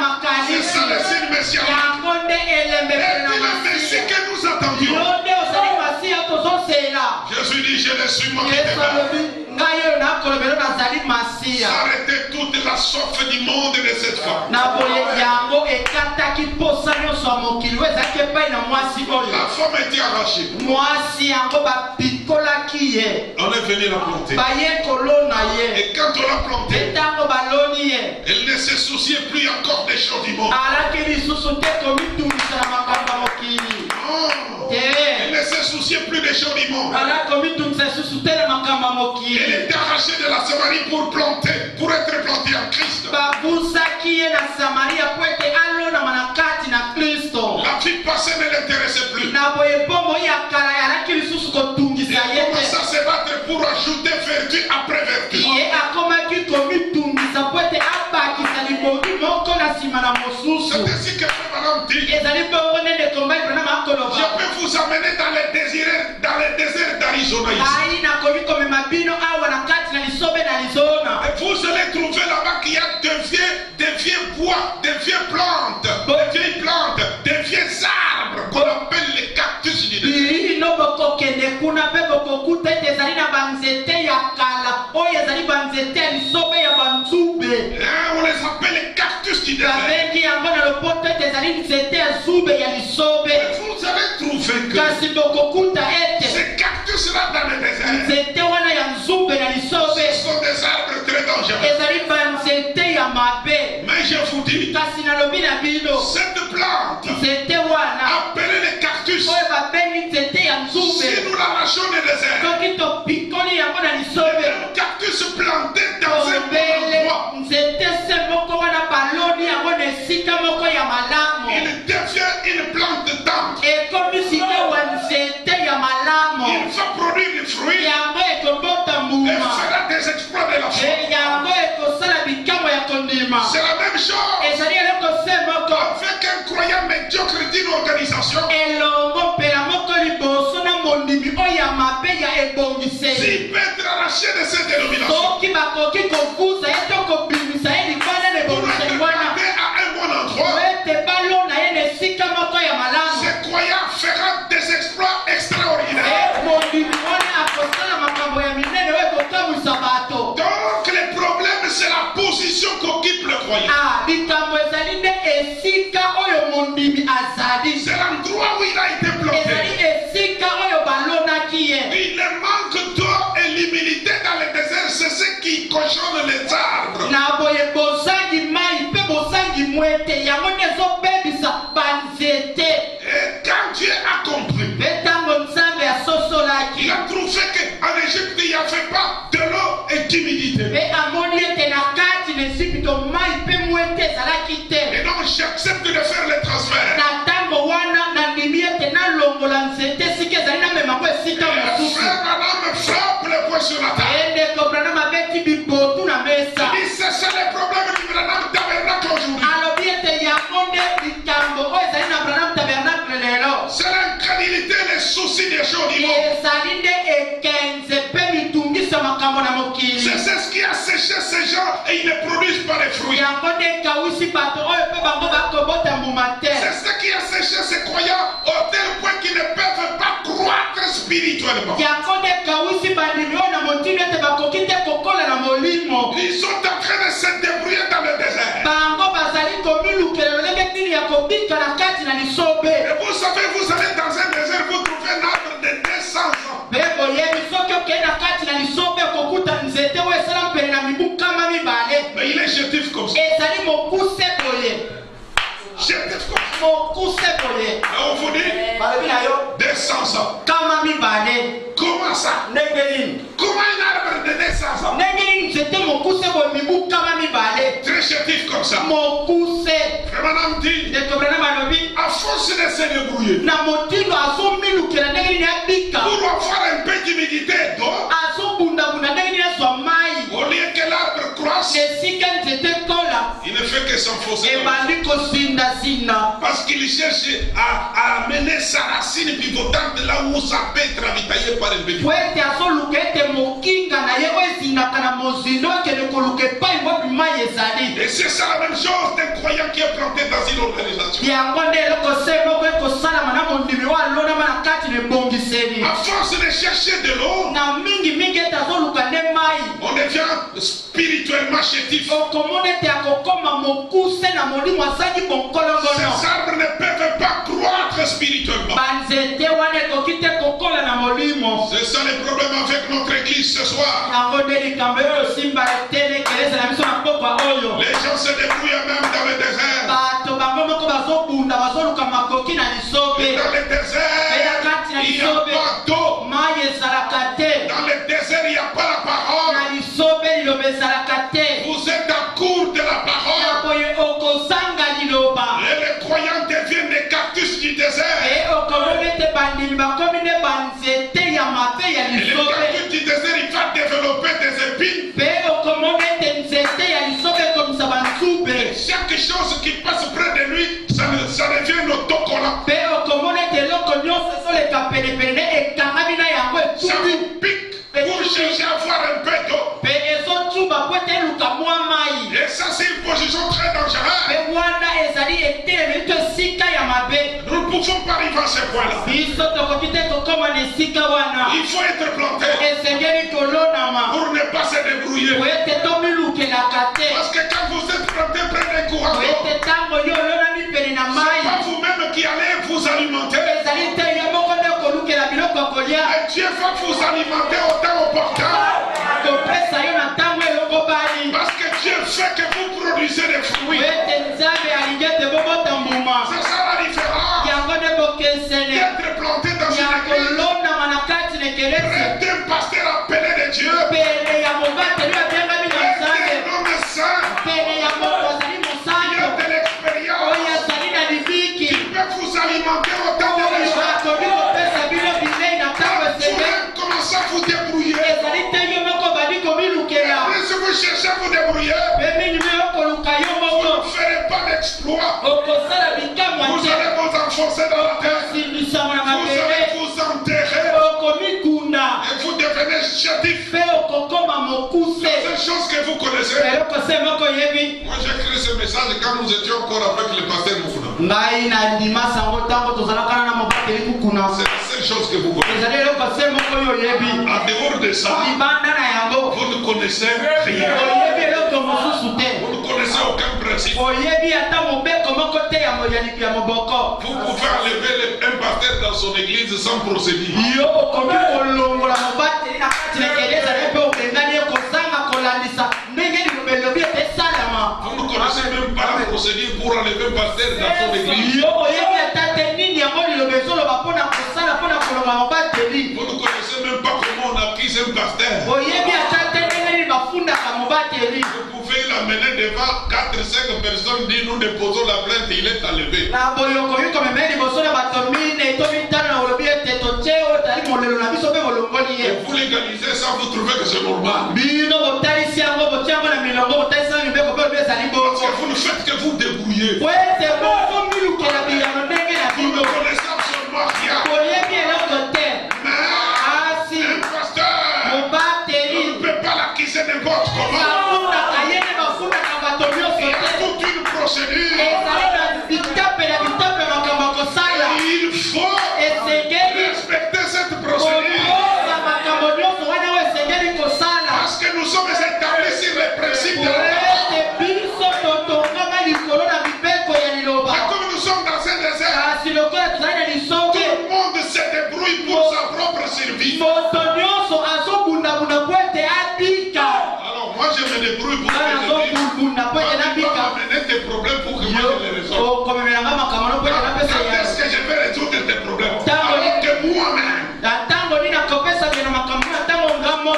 C'est ça le makanisi signe messianique. yango nde Et elembetele na puis le masi. Messie que nous attendions. yo nde ozali masi ya tozosela. Jésus dit, je ne suis moi qui yesu te parle. alobi ngai oyo nakolobelo nazali masiya. Arrêtez toute la soif du monde de cette femme. na boye yango ekataki posa nyonso ya mokili oyo ezalaki epai na mwasi La oyo. femme était arrachée. mwasi yango bapikolaki ye On est venu la planter. baye kolona ye. Et quand on l'a plantée, ntango baloni ye elle ne se souciait plus encore des choses du monde. alaki lisusu te komitungisa na makambo ya mokili Non. te. Elle ne se souciait plus des choses du monde. ala komitungisa lisusu te na makambo ya Elle mokili. était arrachée de la Samarie pour être plantée en Christ. babusaki ye na samaria po ete alonama na kati na kristo. La vie passée ne l'intéressait plus. na boye bomoi ya kala alaki lisusu kotungisa ye Elle commence te. à se battre pour ajouter vertu après vertu. ye akomaki komitungisa po ete abakisa liboki moko na nsima na mosusu. C'est ainsi que Madame dit, ezali bongo nde kombai branama je akoloba peux vous amener dans le désert d'Arizona ici. ai nakomi komema bino awa na kati na lisobe na lizona. Et vous allez trouver là-bas qu'il y a des vieux bois, des vieilles plantes, des vieux arbres qu'on appelle les cactus du désert. bino bokokende kuna mpe bokokuta ete ezali na banzete ya kala oyo ezali banzete ya lisobe ya banzube. On les appelle les cactus du désert. babengi yango na lopoto ete ezali nzete ya zube ya lisobe. Et vous allez trouver que kasi bokokuta ete ces cactus-là dans le désert, nzete wana ya nzube na lisobe ce sont des arbres très dangereux. ezali banzete ya mabe. Mais je vous dis, kasi nalobi na bino cette plante, nzete wana appelée les cactus, oyo babengi nzete ya si nzube nous l'arrachons du désert, soki topikoli yango na lisobe un cactus planté dans un bon obele endroit, nzete se moko wana baloni yango na esika moko ya malamu il devient une plante d'âme. ekomi sikowa nzete ya malamu Il va produire des fruits yango ekobota et mbuma fera des exploits de la foi. yango ekosala bikambo ya kondima. C'est la même chose ezali eloko se moko avec un croyant médiocre d'une organisation. elongo mpela moko liboso na mondimi oyo ya mabe ya ebongiseli. S'il peut être l'arracher de cette dénomination. Pour le garder à un bon endroit. Ce croyant fera des exploits extraordinaires. Donc le problème c'est la position qu'occupe le croyant. C'est l'endroit où il a été planté. Il le manque d'eau et l'humilité dans le désert, c'est ce qui cochonne les arbres. Et quand Dieu a compris, il a trouvé qu'en Égypte il n'y avait pas de l'eau et d'humidité. Et donc j'accepte de faire le transfert. Le frère Branham frappe le poing sur la table. Il dit c'est ça le problème du Branham tabernacle aujourd'hui. C'est l'incrédulité, les soucis des gens du monde. C'est ce qui a séché ces gens et ils ne produisent pas les fruits. C'est ce qui a séché ces croyants au tel point qu'ils ne peuvent pas croître spirituellement. Ils sont en train de se débrouiller dans le désert. Et vous savez, vous allez dans un désert, vous trouvez un arbre de 200 ans. Mais il est chétif comme ça. Chétif comme ça. Et on vous dit 200 ans. Comment ça? Comment un arbre de 200 ans? Très chétif comme ça. Vraiment dit, à force de se débrouiller, pour avoir un peu d'humidité d'eau, au lieu que l'arbre croisse, il ne fait que s'enfoncer. Parce qu'il cherche à amener sa racine pivotante là où ça peut être ravitaillé par le béni. Et c'est ça la même chose d'un croyant qui est planté dans une organisation. À force de chercher de l'eau, on devient spirituellement chétif. Ces arbres ne peuvent pas croître spirituellement. C'est ça le problème avec notre église ce soir. Les gens se débrouillent même dans le désert. Dans le désert, il n'y a pas d'eau. Dans le désert, il n'y a pas la parole. Vous êtes à court de la parole. Et les croyants deviennent des cactus du désert. Et le cactus du désert, il va développer des épines. Et chaque chose qui passe près de lui, ça devient un autocollant. Ça vous pique pour chercher à avoir un peu d'eau. Et ça, c'est une position très dangereuse. Nous ne pouvons pas arriver à ce point-là. Il faut être planté pour ne pas se débrouiller. Parce que quand vous êtes planté près d'un courant d'eau, c'est pas vous-même qui allez vous alimenter. Et Dieu va vous alimenter au temps opportun. Parce que Dieu fait que vous produisez des fruits. C'est ça la différence d'être planté dans une église, d'un pasteur appelé de Dieu, d'un homme saint, qui a de l'expérience, qui peut vous alimenter au temps de l'échec. Vous commencez à vous débrouiller. Si vous cherchez à vous débrouiller, vous ne ferez pas d'exploit. Vous allez vous enfoncer dans la terre. Vous allez vous enterrer. Et vous devenez chétif. j'ai écrit ce message quand nous étions encore avec le pasteur Moukouna. C'est la seule chose que vous connaissez. En dehors de ça, vous ne connaissez rien. Vous ne connaissez aucun principe. Vous pouvez enlever un pasteur dans son église sans procédure. Vous ne connaissez même pas la procédure pour enlever un pasteur dans son église. Vous ne connaissez même pas comment on acquise un pasteur. Vous pouvez l'amener devant 4-5 personnes, dire nous déposons la plainte, il est enlevé. Et vous légalisez ça, vous trouvez que c'est normal. Parce que vous ne faites que vous débrouiller. Vous ne connaissez absolument rien. Mais un pasteur ne peut pas l'acquiser n'importe comment. Il y a toute une procédure. Il faut respecter cette procédure. Parce que nous sommes établis sur les principes de la loi. Et comme nous sommes dans un désert, tout le monde se débrouille pour sa propre survie. Alors moi je me débrouille pour que je vis. Amener tes problèmes pour que moi je les résolve. Quand est-ce que je vais résoudre tes problèmes? Alors que moi-même,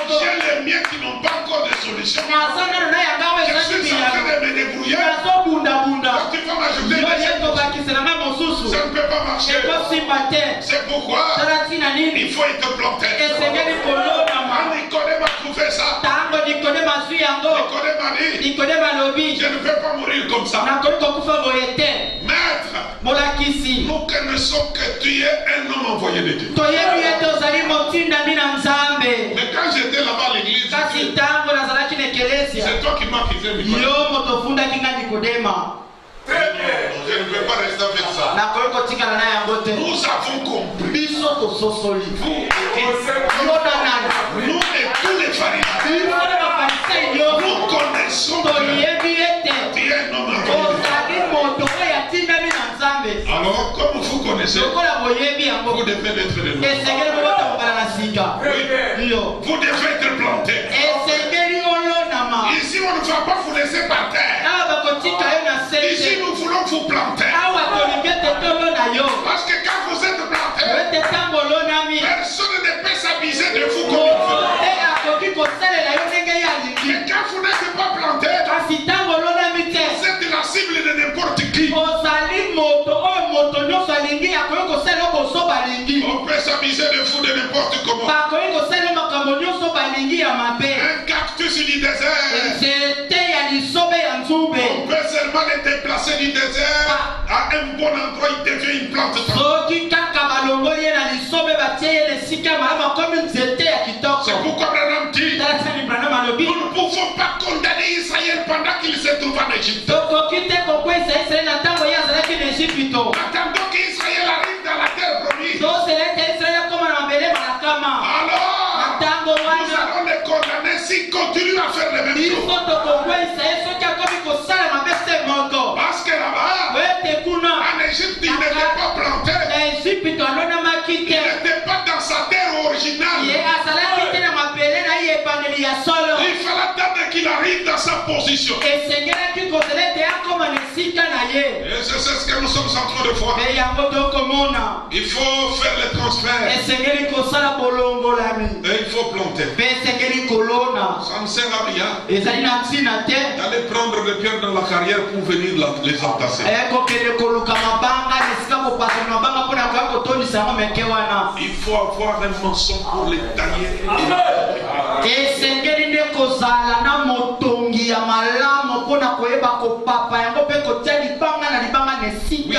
j'ai les miens qui n'ont pas encore de solution. Je suis en train de me débrouiller. Quand tu vas m'ajouter des choses, ça ne peut pas marcher. C'est pourquoi il faut être planté. Nicodème a trouvé ça. Nicodème a dit, je ne peux pas mourir comme ça. Maître, nous connaissons que tu es un homme envoyé de Dieu. Mais quand j'étais là-bas à l'église, c'est toi qui m'as quitté. Je ne peux pas rester avec ça. Nous avons compris. Nous et tous les pharisiens, nous connaissons que tu es un homme envoyé. Alors, comme vous connaissez, vous devez être de nous. Vous devez être planté. Ici, on ne va pas vous laisser par terre. Ici, nous voulons vous planter. Parce que quand vous êtes planté, personne ne peut s'abuser de vous comme il veut. Mais quand vous n'êtes pas planté, vous êtes la cible de n'importe qui. On peut s'abuser de vous de n'importe comment. Un cactus du désert. On peut seulement les déplacer du désert à un bon endroit, il devient une plante. C'est pourquoi Branham dit, nous ne pouvons pas condamner Israël pendant qu'il se trouve en Égypte. Attendons qu'Israël arrive dans la terre promise. Alors, nous allons les condamner s'ils continuent à faire les mêmes choses. Parce que là-bas, en Égypte, il n'était pas planté. Il n'était pas dans sa terre originale. Il fallait attendre qu'il arrive dans sa position. Et c'est ce que nous sommes en train de voir. Il faut faire le transfert. Et il faut planter. Ça ne sert à rien d'aller prendre des pierres dans la carrière pour venir les entasser. Il faut avoir un maçon pour les tailler. Oui,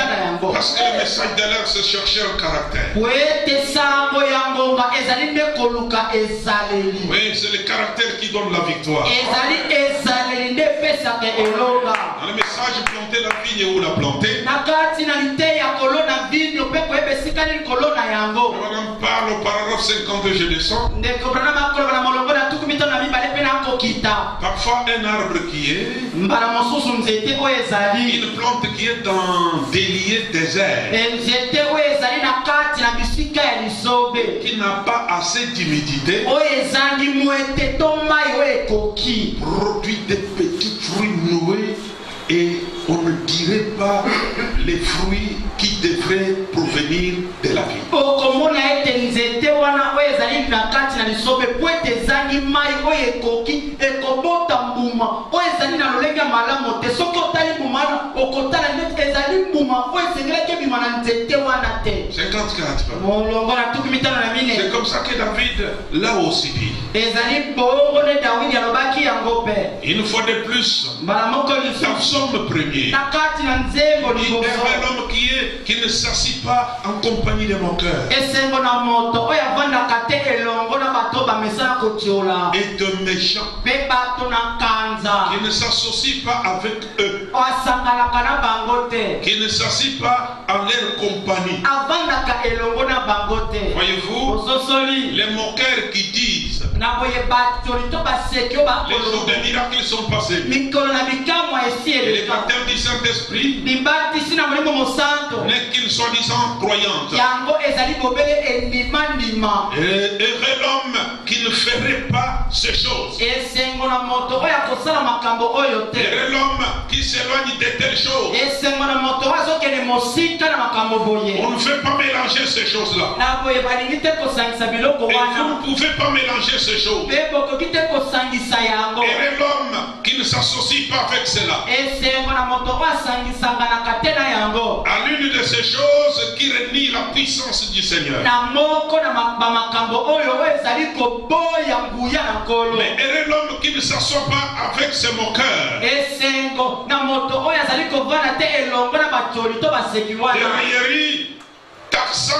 parce que le message message d'alerte, c'est chercher un caractère. po ete sango ya ngonga ezali nde koluka ezaleli. Oui, c'est le caractère qui donne la victoire. Ezali ezaleli nde epesaka elonga. Dans le message, planter la vigne ou la planter. Na kati na lite ya kolona vinyo mpe koyeba esika nini kolona yango. Madame parle au paragraphe 52, je descends. Ndeko brana makoloba na molongo na tuku mitano na mibale mpe na kokita. Parfois, un arbre qui est, Mbala mosusu nzete oyo ezali. une plante qui est dans des lieux déserts, Nzete oyo ezali na kati na bisika ya lisobe. qui n'a pas assez d'humidité, Oyo ezangi mwete to mai oyo ekoki. produit des petits fruits noués et on ne dirait pas les fruits qui devraient provenir de la vie. Okomona ete nzete wana oyo ezali na kati na lisobe po ete ezangi mai oyo ekoki ekobota mbuma oyo ezali na lolenge ya malamu te. Soki otali mbuma wana okotala neti ezali mbuma oyo esengelaki ebima na nzete wana te. 54. Molongo na tuku mitano na C'est mine comme ça que David l'a aussi dit. ezali bongo nde Dawidi alobaki yango mpe. Une fois de plus, Mbala moko dans lisusu Psaume 1er, na kati na nzembo il liboso est l'homme qui ne s'assit pas en compagnie de mon cœur esengo na moto oyo avandaka te elongo na bato bamesana kotiola et de méchants, mpe bato na kanza qui ne s'associe pas avec eux, oyo asanganaka na bango te qui ne s'assit pas en leur compagnie. avandaka elongo na bango te. Voyez-vous, ososoli les moqueurs qui disent na boye batioli to baseki oyo les jours bakolo des miracles sont passés mikolo na bikamwa esi et les eleka baptêmes du Saint-Esprit libatisi na molimo mosanto n'est qu'une soi-disant croyante. yango ezali bobele endimandima. Heureux l'homme qui ne ferait pas ces choses. Esengo na moto oyo akosala makambo oyo te. Heureux l'homme qui s'éloigne de telles choses. Esengo na moto oyo azokende mosika na makambo boye. On ne fait pas mélanger ces choses-là. Na boye balingi te kosangisa biloko Et vous wana. ne pouvez pas mélanger ces choses. Mpe bokoki te kosangisa yango. Heureux l'homme qui ne s'associe pas avec cela. Esengo na moto oyo asangisanganaka te na yango. À l'une de ces choses qui renie la puissance du Seigneur. Na moko na bamakambo oyo oyo ezali koboya nguya na nkolo. Mais heureux l'homme qui ne s'assoit pas avec ses moqueurs. Esengo na moto oyo azali kovanda te elongo na batioli to baseki Des wana. railleries taxant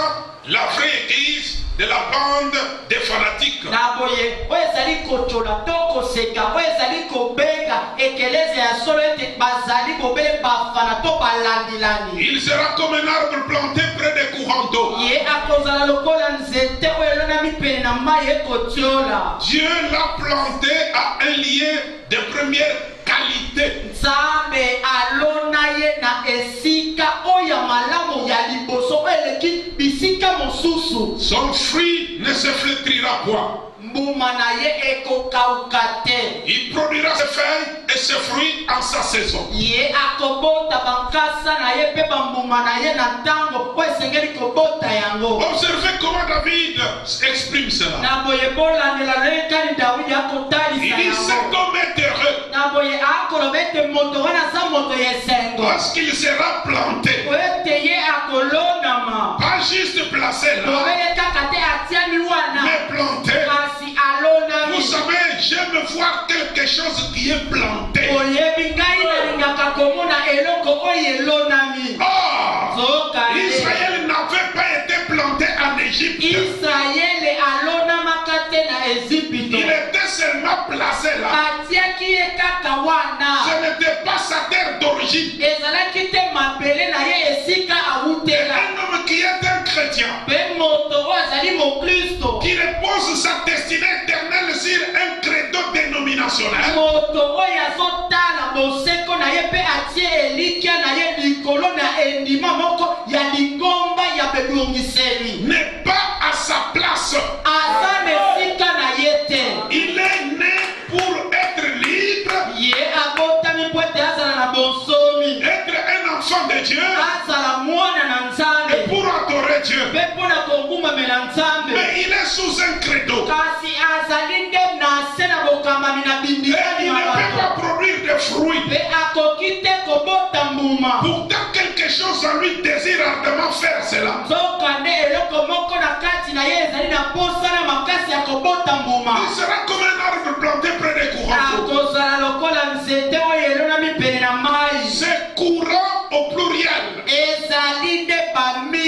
la vraie église de la bande des fanatiques. Na boye oyo ezali kotiola to koseka oyo ezali kobenga ekelezia ya solo ete bazali bobele bafana to balandilandi. Il sera comme un arbre planté près des courants d'eau. Ye akozala lokola nzete oyo elonami pene na mai ekotiola. Dieu l'a planté à un lieu de première qualité. Nzambe alona ye na esika oyo ya malamu ya liboso oyo eleki bisika mosusu. Son fruit ne se flétrira point. Mbuma na ye ekokauka te. Il produira ses feuilles et ses fruits en sa saison. Ye akobota bankasa na ye mpe bambuma na ye na ntango oyo esengeli kobota yango. Observez comment David exprime cela. Na boye bolandela ndenge kani Dawidi akotalisa Il dit cet yango. homme est heureux Na boye akoloba ete moto wana aza moto ya esengo. parce qu'il sera planté. Po ete ye akolonama. Pas juste placé là, Bobele kaka te atiami wana. mais planté. Kasi alonami. Vous savez, j'aime voir quelque chose qui est planté. Oyebi ngai nalingaka komona eloko oyo elonami. Or, Zoka ye. Israël n'avait pas été planté en Égypte. Israele alonamaka te na Ezipito. Il était seulement placé là. Batiaki ye kaka wana. Ce n'était pas sa terre d'origine. Ezalaki te mabele na ye esika awutela. Un homme qui est un chrétien, Mpe moto oyo azali mokristo. qui repose sa destinée éternelle sur un credo dénominationnel, Moto oyo azotala boseko na ye mpe atie elikya na ye likolo na endima moko ya lingomba ya bebongiseli. n'est pas à sa place. Aza na esika na ye te. Il est né pour être libre, Ye abotami po ete azala na bonsomi. être un enfant de Dieu Azala mwana na et Nzambe. pour adorer Dieu. Mpe mpo na kongumamela Nzambe. Mais il est sous un credo. Kasi azali nde na se na bokamami na Et bindikani il ne peut mabato. pas produire de fruits. Mpe akoki te kobota mbuma. Pourtant, quelque chose en lui désire ardemment faire cela. Nzoka nde eloko moko na kati na ye ezali na posa na makasi ya kobota mbuma. Il sera comme un arbre planté près des courants d'eau. Akozala lokola nzete oyo elonami pene na mai. C'est courant au pluriel. Ezali nde bami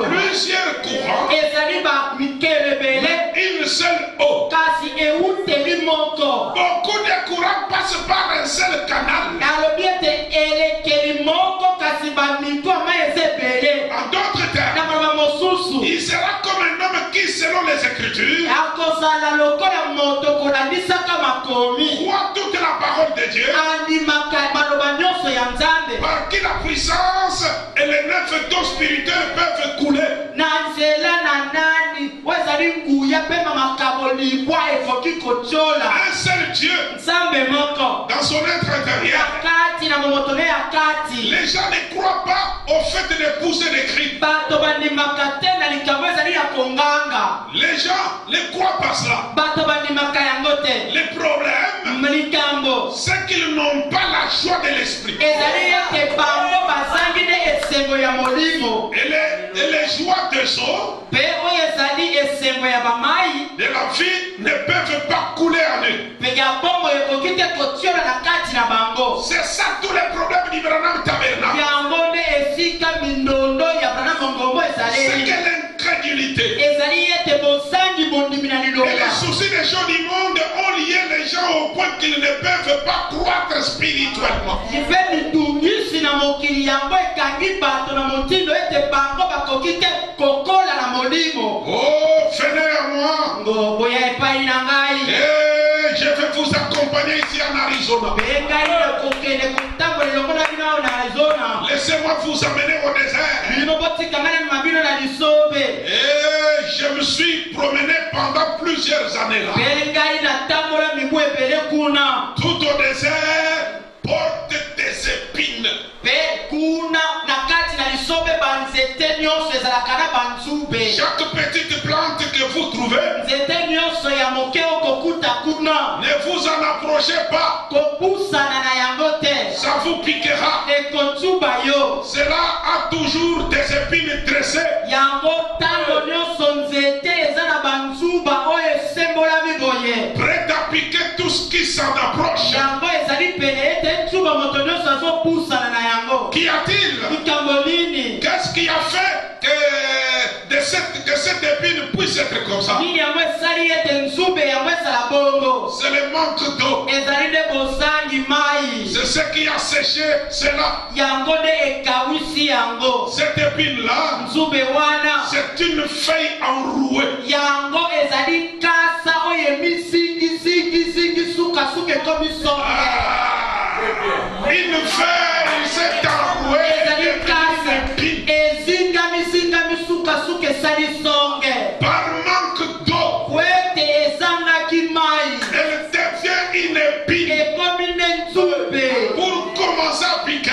plusieurs courants, une seule eau. Beaucoup de courants passent par un seul canal. En d'autres termes, il sera comme un homme qui, selon les Écritures, croit toute la parole de Dieu, par qui la puissance et les 9 dons spirituels peuvent couler. Un seul Dieu dans son être intérieur. Les gens ne croient pas au fait de pousser des cris. Les gens ne croient pas cela. Le problème, c'est qu'ils n'ont pas la joie de l'esprit. Et les joies de eau de la vie ne peuvent pas couler en eux. C'est ça tous les problèmes du Branham Tabernacle. C'est que l'incrédulité et les soucis des gens du monde ont lié les gens au point qu'ils ne peuvent pas croître spirituellement. Oh, venez à moi. Je vais vous accompagner ici en Arizona. Laissez-moi vous amener au désert. Je me suis promené pendant plusieurs années là. Tout au désert porte des épines. Chaque petite plante que vous trouvez, ne vous en approchez pas. Ça vous piquera. Cela a toujours des épines dressées. Prêt à piquer tout ce qui s'en approche. Qu'y a-t-il? Qu'est-ce qui a fait que cette épine puisse être comme ça? C'est le manque d'eau. C'est ce qui a séché cela. Cette épine-là, c'est une feuille enrouée. Une feuille s'est enrouée. Par manque d'eau, elle devient une épine. Pour commencer à piquer,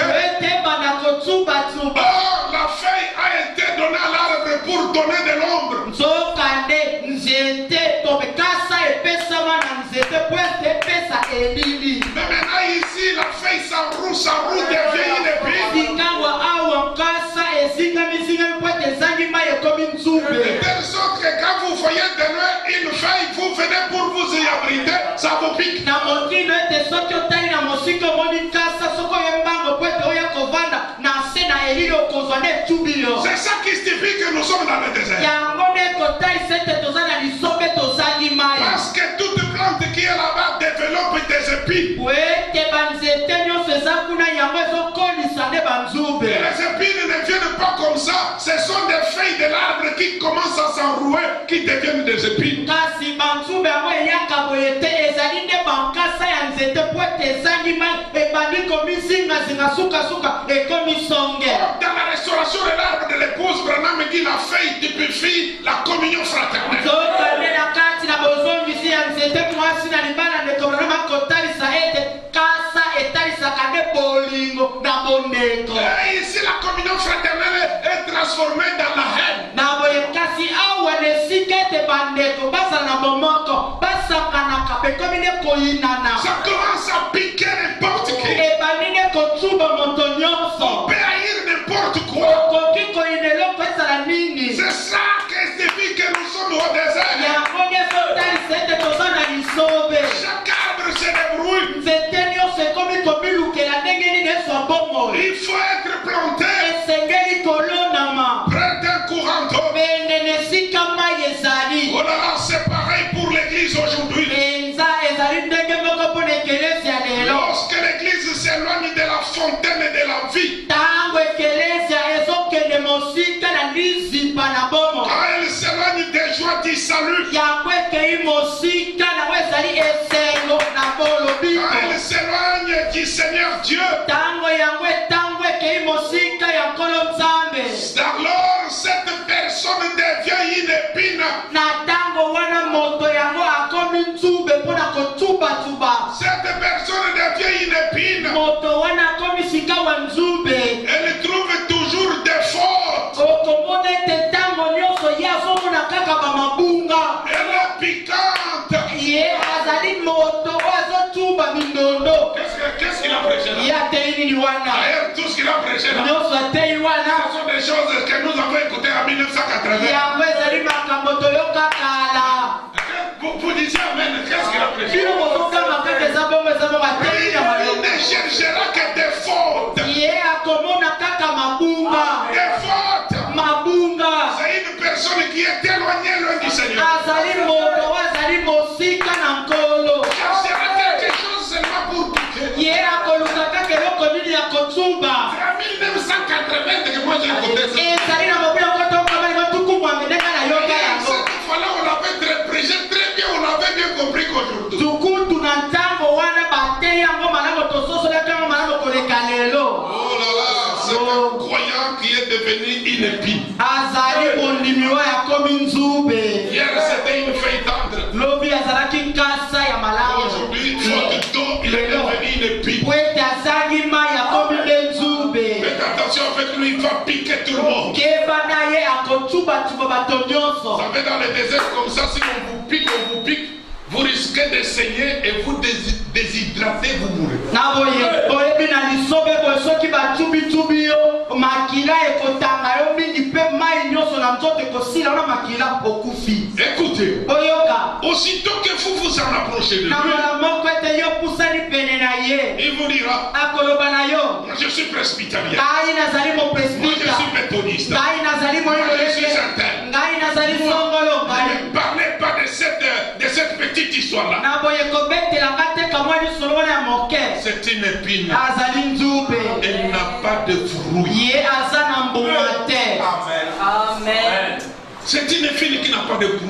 la feuille a été donnée à l'arbre pour donner de l'ombre. Mais maintenant ici, la feuille s'enroule, devient une épine. De telle sorte que quand vous voyez de loin une feuille, vous venez pour vous y abriter, ça vous pique. C'est ça qui signifie que nous sommes dans le désert. Parce que toute plante qui est là-bas développe des épines. Et les épines ne viennent pas comme ça. Ce sont des feuilles de l'arbre qui commencent à s'enrouer, qui deviennent des épines. Dans la restauration de l'arbre de l'épouse, Branham dit la feuille typifie la communion fraternelle. Et ici la communion fraternelle est transformée dans la haine. Ça commence à piquer n'importe qui. On peut haïr n'importe quoi. C'est ça qui signifie que nous sommes au désert. Chaque arbre se débrouille. Il faut être planté D'ailleurs, tout ce qu'il a prêché là, ce sont des choses que nous avons écoutées en 1980. Vous disiez Amen, qu'est-ce qu'il a prêché? Il ne cherchera que des fautes. Des fautes. C'est une personne qui est éloignée loin du Seigneur. Cherchera quelque chose seulement pour piquer. C'est en 1980 que moi j'ai écouté ça. Cette fois-là, on l'avait prêché très bien, on l'avait bien compris qu'aujourd'hui. Oh là là, c'est un croyant qui est devenu une épine. Hier, c'était une feuille tendre. Aujourd'hui, faute d'eau, il est devenu une épine. Faites attention avec lui, il va piquer tout le monde. Vous savez, dans les déserts comme ça, si on vous pique, vous risquez de saigner et vous déshydratez, vous mourrez. Écoutez, aussitôt que vous vous en approchez de lui, il vous dira, moi je suis presbytérien, moi je suis méthodiste, moi je suis certain. Ne parlez pas de cette petite histoire-là. C'est une épine. Elle n'a pas de fruit. Amen. C'est une épine qui n'a pas de fruit.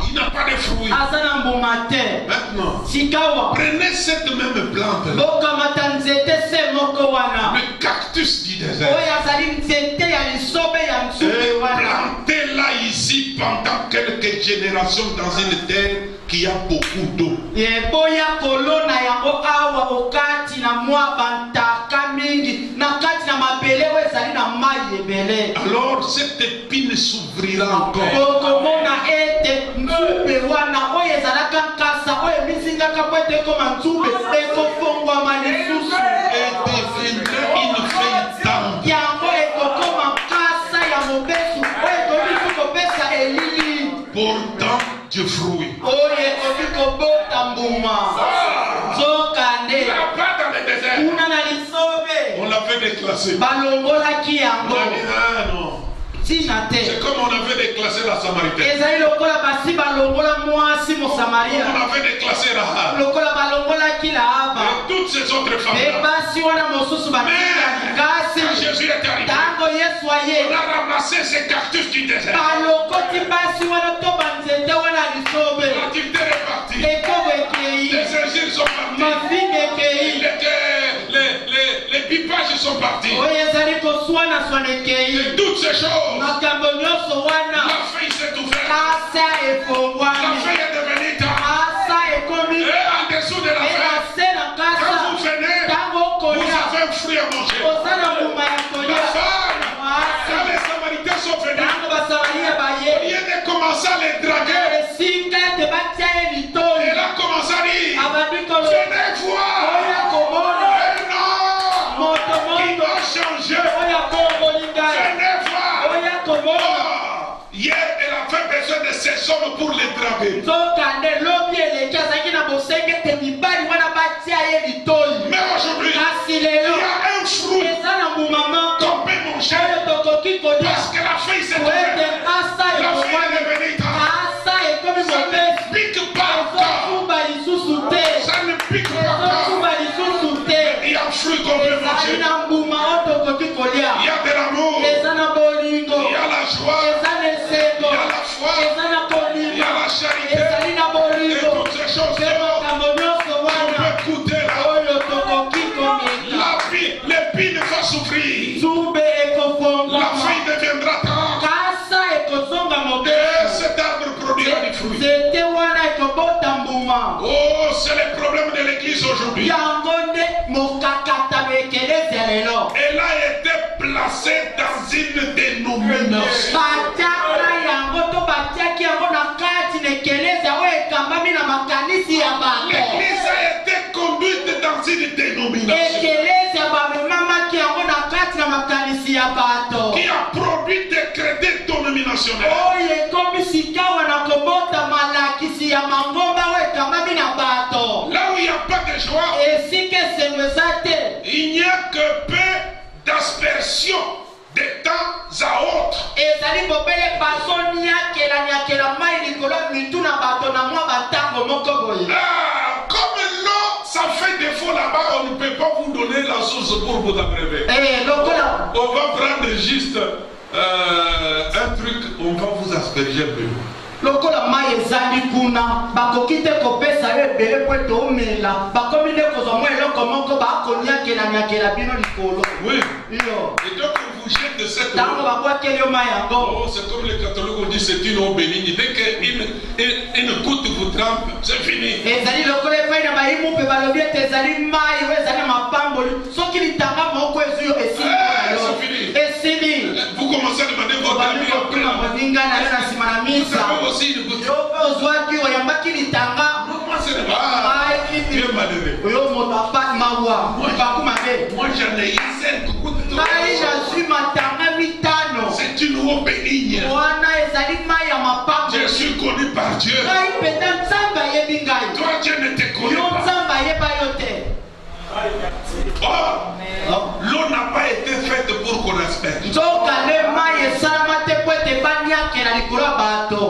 Il n'a pas de fruit. Maintenant, prenez cette même plante, le cactus du désert, et plantez-la ici pendant quelques générations dans une terre qui a beaucoup d'eau. Alors cette épine s'ouvrira encore. Et deviendra une feuille tendre. Pourtant du fruit. Là-bas dans le désert, on l'avait déclassé. On a dit, ah non. C'est comme on avait déclassé la Samaritaine. On avait déclassé Rahab. Et toutes ces autres femmes. Mais quand Jésus est arrivé, on a ramassé ces cactus du désert. L'activité est partie. Les argiles sont partis. Les pipages sont partis. Et toutes ces choses, la feuille s'est ouverte. La feuille est devenue tendre. Et en dessous de la feuille, quand vous venez, vous avez un fruit à manger. La femme, quand les Samaritains sont venus, au lieu de commencer à les draguer, elle a commencé à dire, venez voir. Qui va changer. Venez voir. Hier, elle a fait besoin de ces hommes pour les draguer. Mais aujourd'hui, il y a un fruit qu'on peut manger parce que la feuille s'est ouverte. La feuille est devenue tendre. Ça ne pique pas encore. Ça ne pique pas encore. Il y a un fruit qu'on peut manger. Il y a de l'amour. Il y a la joie. Il y a la foi. Il y a la charité. Et toutes ces choses-là, on peut goûter là. L'épine va souffrir. La feuille deviendra tendre. Et cet arbre produira du fruit. Oh, c'est le problème de l'église aujourd'hui. Elle a été placée dans une dénomination. L'église a été conduite une dénomination ekelezia bamemamaki yango na kati na makanisi ya bato qui a produit des crédits dénominationnels. oyo ekomi sikawa na kobota malakisi ya mangomba oyo ekamami na bato Là où il n'y a pas de joie, esika esengo eza te il n'y a que peu d'aspersion de temps à autre. ezali bobele bazoniakela mai likolo ya mitu na bato na mwa bantango moko boye Ah, comme l'eau, ça fait défaut là-bas, on ne peut pas vous donner la source pour vous abreuver. lokola On va prendre juste un truc, on va vous asperger un peu. lokola mai ezali kuna bakoki te kopesa yo ebele po ete omela bakomi nde kozwa mwa eloko moko bakoniakela bino likolo Oui. iyo Et donc on vous jette de cette ntango eau. babwakeli yo mai yango Oh, c'est comme les catholiques ont dit, c'est une eau bénigne. Dès qu'une goutte vous trempe, c'est fini. ezali lokola epai na bayimu mpe balobi ete ezali mai oyo ezali na mapamboli soki litanga moko ezwi yo esili Vous commencez à demander votre ami après. obandikokuna moninga na yo na nsima na Vous misa avez aussi une goutte. yo mpe ozwaki oyambaki litanga Non, moi c'est pas. Tu es malheureux. oyo moto apati mawa baku mabe Moi j'en ai eu 5 gouttes. mai nazwi matanga mitano C'est une eau bénigne. wana ezali mai ya mapambo Je suis connu par Dieu. ngai mpenza nzambe ayebi ngai Toi, Dieu ne te connaît yo pas. nzambe ayeba yo te L'eau n'a pas été faite pour qu'on asperge. nzoka nde mai esalama te po ete baniakela likolo ya bato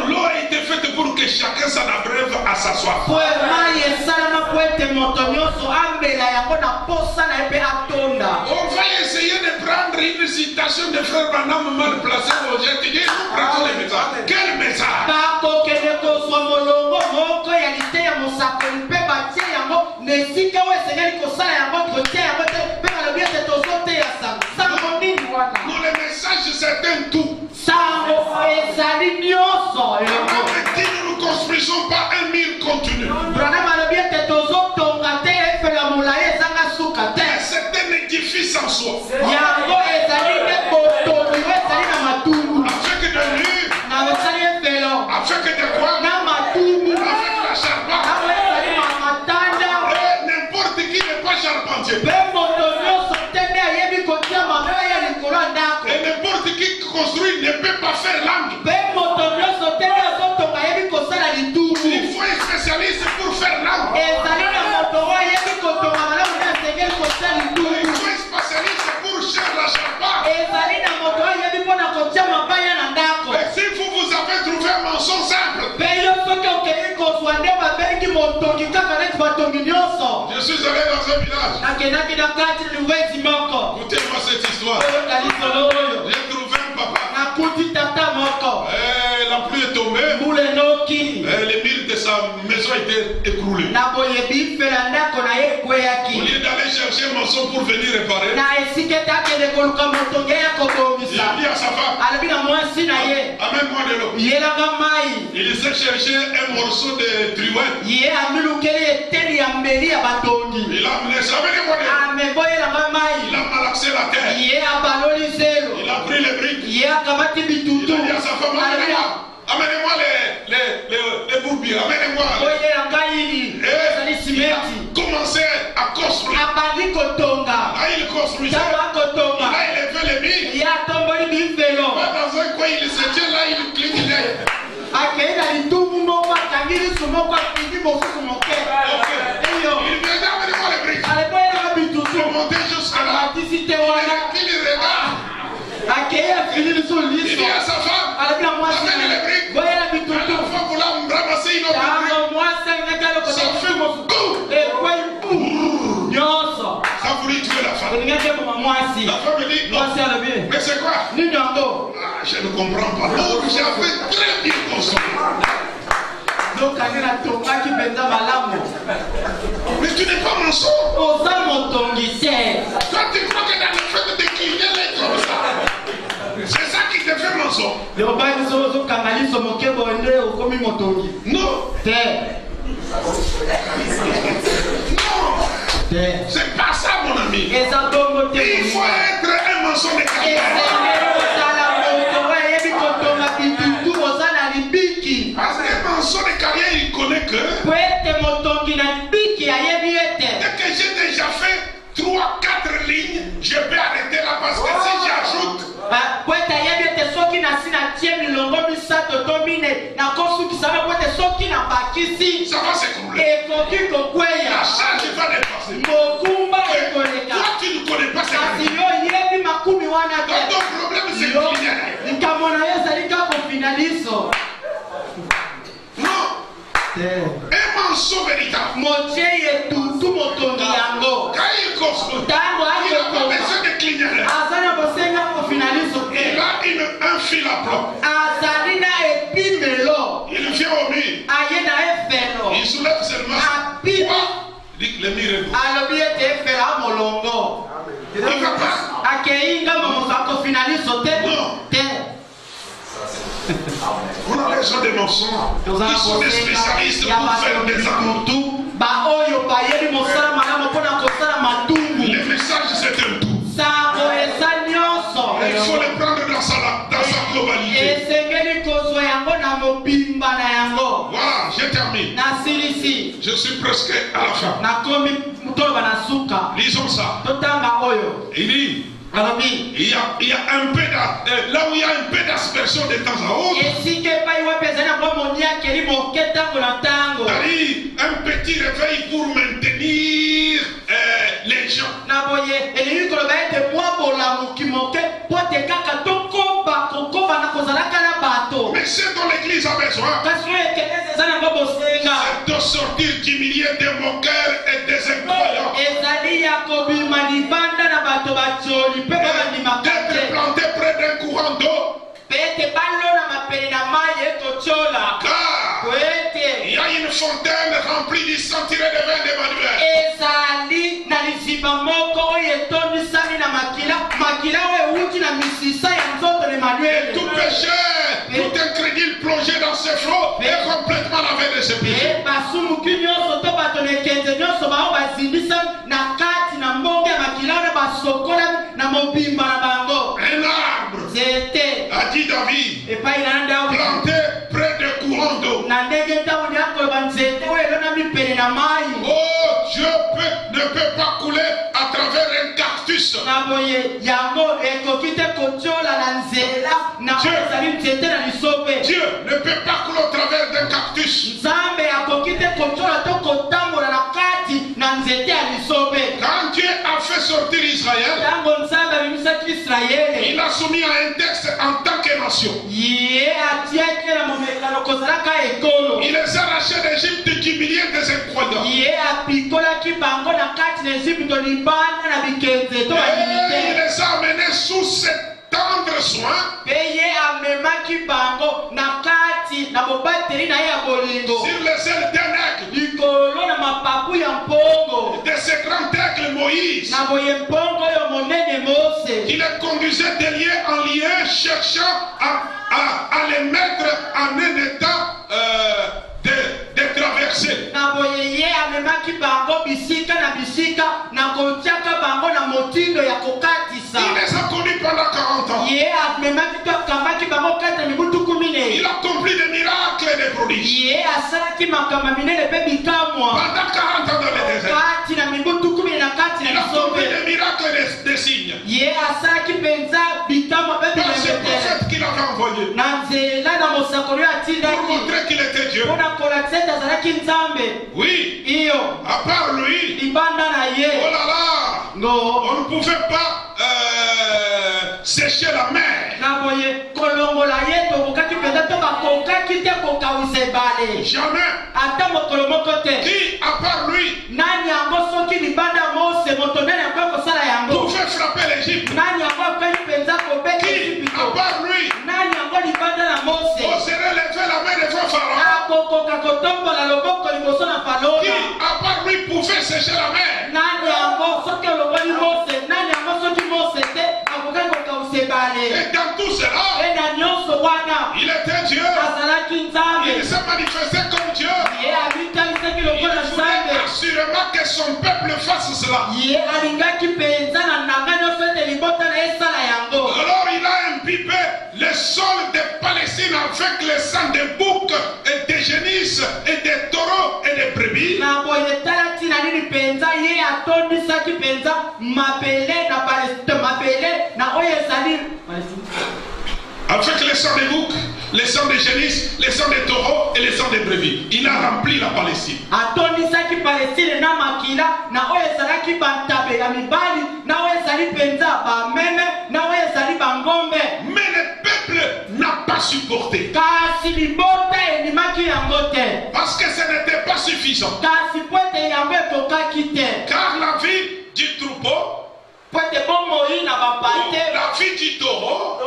L'eau a été faite pour que chacun s'en abreuve à sa soif. po mai esalama po ete moto nyonso ambela yango na posa na ye mpe atonda On va essayer de prendre une citation de frère Branham mal placée au jet. Tu dis, nous prenons le message. Quel message? bakokende kozwa molongo moko ya lite ya mosakoli mpe batie yango na esika oyo esengeli kosala yango kotia yango te mpe balobi ete tozoteya sango nini wana Dans le message, c'est un tout. sango ezali nyonso elongo Si nous ne construisons pas un mur continu, brana balobi ete tozotonga te efela molai ezanga suka te c'est un édifice en soi. yango ezali nde botongi oyo ezali na matundu Avec de murs, na esali efelo avec de quoi? na matundu Avec la charpente. awo ezali na matanda Et n'importe qui n'est pas charpentier. mpe moto nyonso te nde ayebi kotia mabaya ya likolo ya ndako Et n'importe qui construit ne peut pas faire langue. mpe moto nyonso te nde azotonga ayebi kosala litubu Il faut un spécialiste pour faire langue. ezali na moto oyo ayebi kotonga malamu nde asengeli kosala Il litubu faut un spécialiste pour chercher la charpente. ezali na moto oyo ayebi mpona kotia mabaya na ndako Et si vous avez trouvé un mensonge simple, mpe yo soki okei kozwa nde babengi motongi kaka neti batongi nyonso je suis allé dans un village. nakendaki na kati liwezi moko Écoutez-moi cette histoire. oyo kalisolo oyo J'ai trouvé un papa. nakuti tata moko La pluie est tombée. mbula enoki Les murs de sa maison étaient écroulés. na boyebi fela ndako na ye Au ekweyaki lieu d'aller chercher un morceau pour venir réparer, na esika ete akende koluka motongi ya il kobongisa a dit à sa femme, alobi na mwasi na ye amène-moi de l'eau. yelanga mai Il s'est cherché un morceau de truelle. ye amilukeli eteli ya mbeli ya batongi Il a amené ça. Amenez-moi de l'eau. ameboyelanga Il mai a malaxé la terre. ye abaloli zelo Il a pris les briques. ye akamati Il bitutu a dit à sa femme, amenez-moi. Amenez-moi les bourbiers. Amenez-moi. boyelanga ili ezali Il a simeti commencé à construire. abandi kotonga Là, il construisait. ntango akotonga Là, il levait les murs. ye atomboli bivelo Dans un coin, il se tient là, il clignait. akei na litubu moko akangi lisu moko afingi mosusu moke iyo Il vient d'amener-moi les briques. aleboyelanga bitutu Il est monté jusqu'à là. amatisi te wana Il regarde. akei afini lisu Il liso dit à sa femme, alobi na mwasi amène les briques. boyela À bitutu la fois, vous l'avez ramassé une autre brique. ntango mwasi alingaki alokota Ça fait mosusu boum. ekwei pu nyonso Ça voulait tuer la femme. olingaki eboma mwasi La femme dit, non. mwasi alobi Mais c'est quoi? nini yango Ah, je ne comprends pas. Donc, j'avais très bien construit. zokangi natongaki mpenza malamu Mais tu n'es pas mensonge. oza motongi te Toi, tu crois que dans le fait de décliner les comme ça, c'est ça qui te fait mensonge. lobaki so ozokanga liso moke boye nde okomi motongi Non. te Non. te C'est pas ça, mon ami. eza bongo te Il faut être un mensonge de carrière. esengeli kozala moto oyo ayebi kotonga bitutu oza na libiki Parce qu'un mensonge de carrière, il connaît que po ete motongi na libiki ayebi ete dès que j'ai je peux arrêter là parce que si j'ajoute, ça va s'écrouler. La charge va dépasser. Toi, tu ne connais pas ces choses. Donc ton problème, c'est non. Un mensonge véritable. Quand il cause, il n'a pas besoin de cligner. Il a un fil à plomb. Il vient au mur. Il soulève seulement. Il dit que le mur est beau. Il ne va pas. Non. On a besoin de mensonges. Ils sont des spécialistes pour faire des amours. Le message, c'est un tout. Il faut le prendre dans sa globalité. Voilà, je termine. Je suis presque à la fin. Lisons ça. Il dit, il y a un peu là où il y a un peu d'aspersion de temps à autre. C'est-à-dire un petit réveil pour maintenir les gens. Mais c'est dont l'église a besoin. C'est de sortir du milieu des moqueurs et des incroyants. D'être planté près d'un courant d'eau. Car il y a une fontaine remplie du sang tiré de vin d'Emmanuel. Tout pécheur, tout incrédule plongé dans ce flot est complètement lavé de ses péchés. Un arbre, a dit David, planté près de courants d'eau. Oh, Dieu ne peut pas couler à travers un cactus. Dieu ne peut pas couler au travers d'un cactus. Quand Dieu a fait sortir Israël, il a soumis à un texte en tant que nation. Il les a arrachés d'Égypte du milieu des incroyants. Il les a amenés sous cette tendre soin. Sur les ailes d'un aigle. De ce grand aigle Moïse. Il les conduisait de lieu en lieu, cherchant à les mettre en un état de traverser. Il les a connus pendant 40 ans. Il a accompli des miracles et des prodiges. Pendant 40 ans dans le désert. Il a accompli des miracles et des signes. Par ce prophète qu'il avait envoyé. Pour montrer qu'il était Dieu. Oui. À part lui. Oh là là. On ne pouvait pas sécher la mer. Jamais. Qui, à part lui, pouvait frapper l'Égypte. Qui, à part lui, oserait lever la main devant Pharaon. Qui, à part lui, pouvait sécher la mer. Et dans tout cela, il était Dieu. Il s'est manifesté comme Dieu. Il voulait assurément que son peuple fasse cela. Alors il a imbibé le sol de Palestine avec le sang des boucs et des génisses et des taureaux et des brebis. Avec les sangs des boucs, les sangs des génisses, les sangs des taureaux et les sangs des brebis. Il a rempli la Palestine. Mais le peuple n'a pas supporté. Parce que ce n'était pas suffisant. Car la vie du troupeau, la vie du taureau,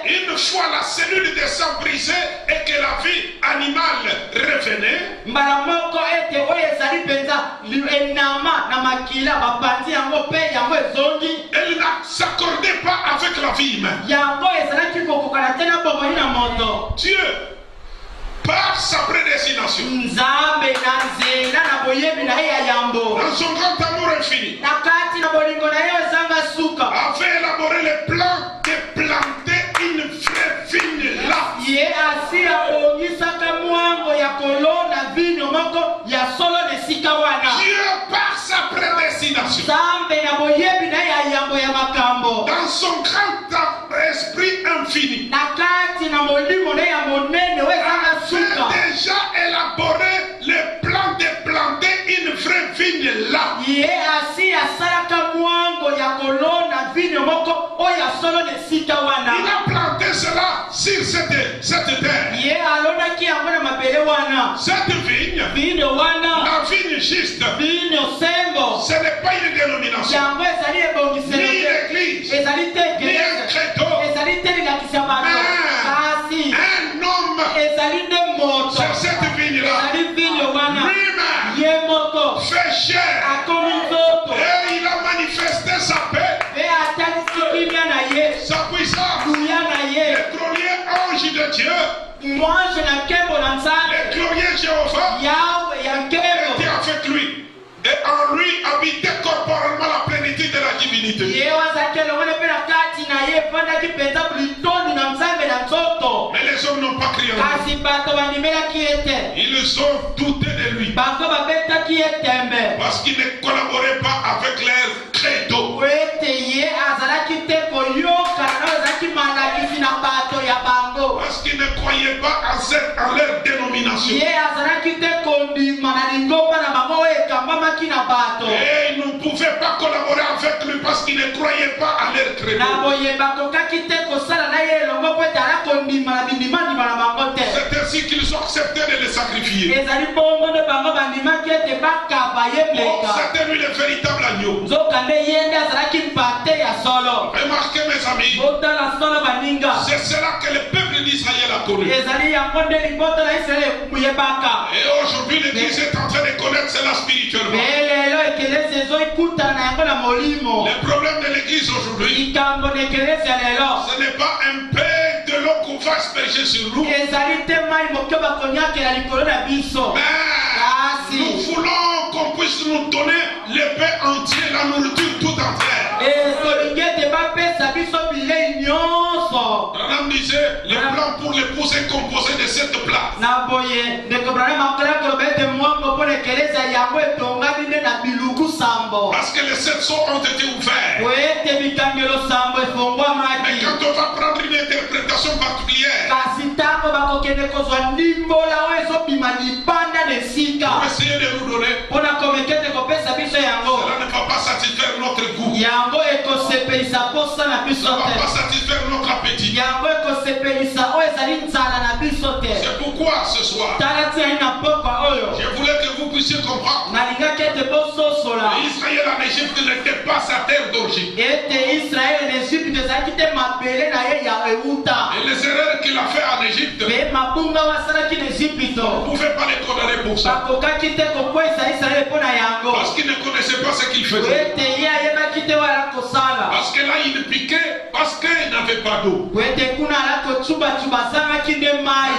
une fois la cellule des sangs brisée et que la vie animale revenait, elle ne s'accordait pas avec la vie humaine. Dieu, par sa prédestination, dans son grand amour infini, avait élaboré le plan de planter une vraie vigne là. Dieu, par sa prédestination, dans son grand esprit infini, avait déjà élaboré le plan de planter une vraie vigne là. Il a planté cela sur cette terre. Cette vigne, la vigne juste, ce n'est pas une dénomination, ni une église, ni un credo, mais un homme sur cette vigne-là, lui-même fait chair, et il a manifesté sa paix, sa puissance. Le glorieux ange de Dieu, le glorieux Jéhovah était avec lui. Et en lui habitait corporellement la plénitude de la divinité. Mais les hommes n'ont pas crié en lui. Ils ont douté de lui. Parce qu'ils ne collaboraient pas avec leur credo. Parce qu'ils ne croyaient pas en leur dénomination. Et ils ne pouvaient pas collaborer avec lui parce qu'ils ne croyaient pas à leur credo. C'est ainsi qu'ils ont accepté de les sacrifier. C'était lui le véritable agneau. Remarquez mes amis, c'est cela que le peuple d'Israël a connu. Et aujourd'hui l'église est en train de connaître cela spirituellement. Le problème de l'église aujourd'hui, ce n'est pas un peu de l'eau qu'on va asperger sur nous. Mais nous voulons qu'on puisse nous donner le pain entier, la nourriture tout entière. Branham disait, le plan pour l'épouse est composé de 7 plats. Parce que les 7 seaux ont été ouverts. Mais quand on va prendre une interprétation particulière, pour essayer de nous donner, cela ne va pas satisfaire notre goût. Ça ne va pas satisfaire notre appétit. C'est pourquoi ce soir, je voulais que vous puissiez comprendre. Israël en Égypte n'était pas sa terre d'origine. Et les erreurs qu'il a fait en Égypte, vous ne pouvez pas les condamner pour ça. Parce qu'il ne connaissait pas ce qu'il faisait. Parce que là il piquait, parce qu'il n'avait pas d'eau.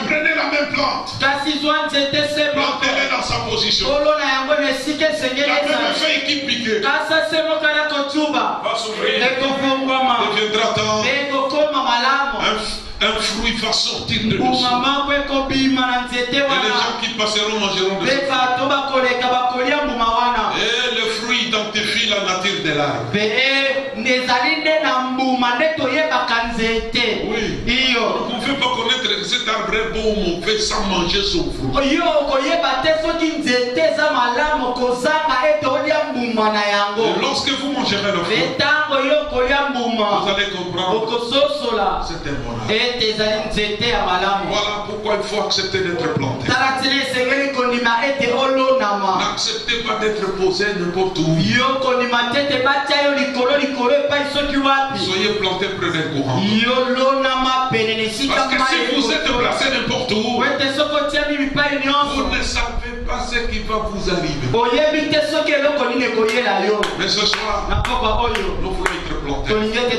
Prenez la même plante, plantez-les dans sa position. La même feuille qui piquait va s'ouvrir, deviendra temps. Un fruit va sortir de dessous. Et les gens qui passeront mangeront de ce fruit. Et le fruit identifie la nature de de l'arbre. Oui. Vous ne pouvez pas connaître que cet arbre est bon ou mauvais sans manger son fruit. Et lorsque vous mangerez le fruit, vous allez comprendre c'est un bon arbre. Voilà pourquoi il faut accepter d'être planté. N'acceptez pas d'être posé n'importe où. Soyez planté près d'un courant. Parce que si vous êtes placé n'importe où, vous ne savez pas ce qui va vous arriver. Mais ce soir, nous voulons être plantés.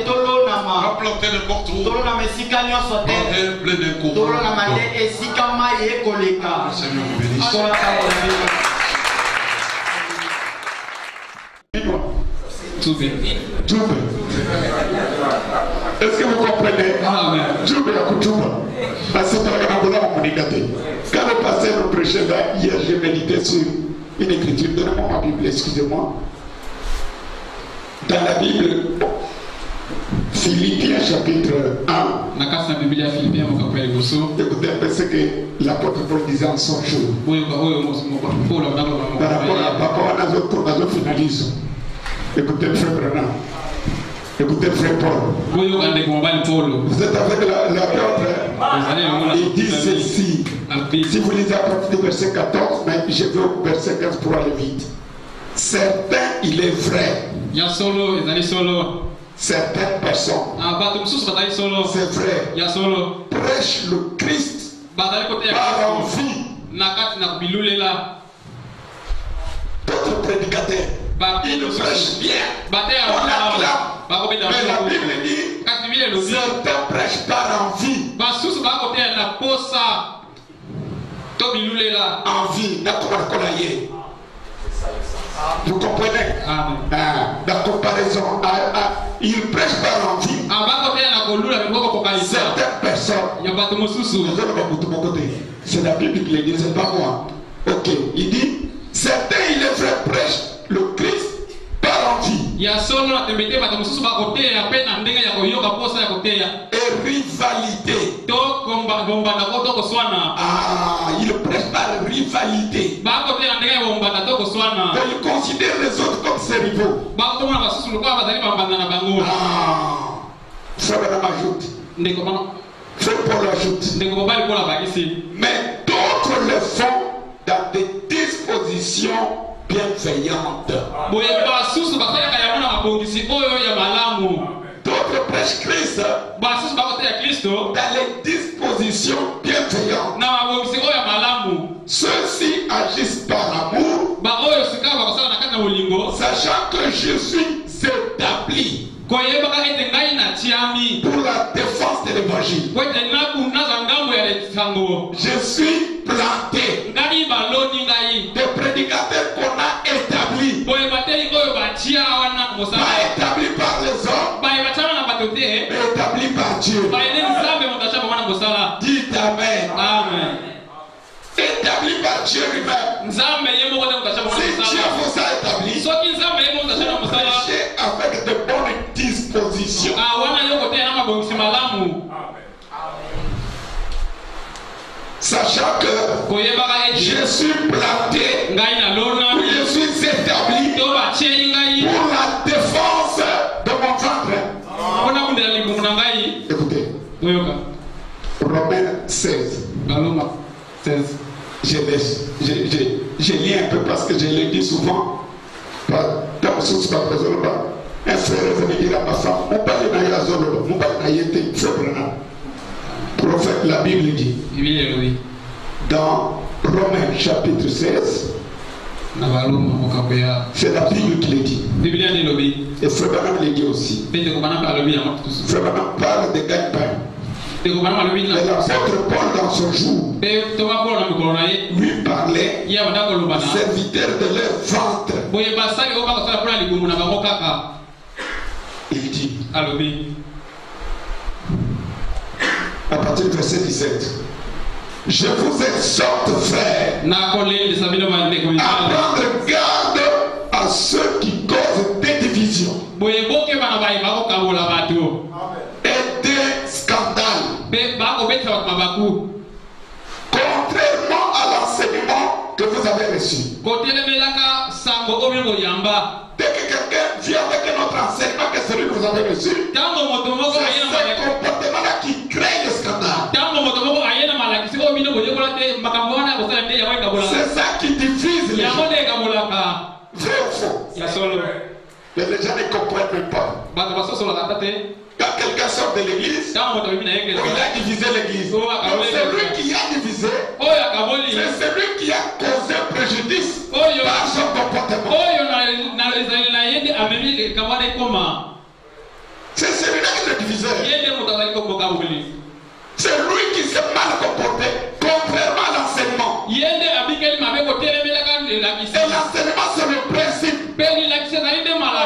Pas planté n'importe où. Planté près d'un courant. Seigneur vous bénisse. Est-ce que vous comprenez? Amen. Quand le pasteur nous prêchait là, hier, j'ai médité sur une écriture. Donnez-moi ma Bible, excusez-moi. Dans la Bible, Philippiens chapitre 1. Écoutez un peu ce que l'apôtre Paul disait en son jour. Par rapport à notre finalisme. Écoutez le frère Branham. Écoutez le frère Paul. Vous êtes avec l'apôtre. Il dit ceci. Si vous lisez à partir du verset 14, mais je vais au verset 15 pour aller vite. Certains, il est vrai. Certaines personnes, c'est vrai, prêchent le Christ par envie. D'autres prédicateurs, ils nous prêchent bien. On acclame. Mais la Bible dit, certains prêchent par envie. Envie, vous comprenez? La comparaison, ils prêchent par envie. Certaines personnes, c'est la Bible qui le dit, c'est pas moi. Ok, il dit, certains, il est vrai, prêchent le Christ par envie. Et rivalité. Il prêche par rivalité. Il considère les autres comme ses rivaux. Frère Branham ajoute. Frère Paul ajoute. Mais d'autres le font dans des dispositions bienveillantes. D'autres prêchent Christ dans les dispositions bienveillantes. Ceux-ci agissent par amour, sachant que je suis établi pour la défense de l'évangile. Je suis planté. Des prédicateurs qu'on a établis, pas établis par les hommes, mais établis par Dieu. Dites Amen. Amen. Établi par Dieu lui-même. Si Dieu vous a établi, prêchez avec de bonnes dispositions. Sachant que je suis planté, je suis établi pour la défense de mon ventre. Écoutez, Romains 16. Je lis un peu parce que je le dis souvent. Un frère me dit à ma femme, prophète, la Bible dit dans Romains chapitre 16, c'est la Bible qui le dit. Et frère Branham le dit aussi. Frère Branham parle de gagne-pain. Et l'apôtre Paul dans son jour lui parlait serviteurs de leur ventre. Il dit à partir du verset 17, je vous exhorte, frères, à prendre garde à ceux qui causent des divisions. et des scandales. Contrairement à l'enseignement que vous avez reçu. Dès que quelqu'un vient avec un autre enseignement que celui que vous avez reçu, c'est ce comportement-là qui crée le scandale. C'est ça qui divise les gens. Vrai ou faux? Mais les gens ne comprennent même pas. Quand quelqu'un sort de l'église, il a divisé l'église. C'est lui qui a divisé. C'est celui qui a causé préjudice par son comportement. C'est celui-là qui est le diviseur. C'est lui qui s'est mal comporté, contrairement à l'enseignement. Et l'enseignement, c'est le principe.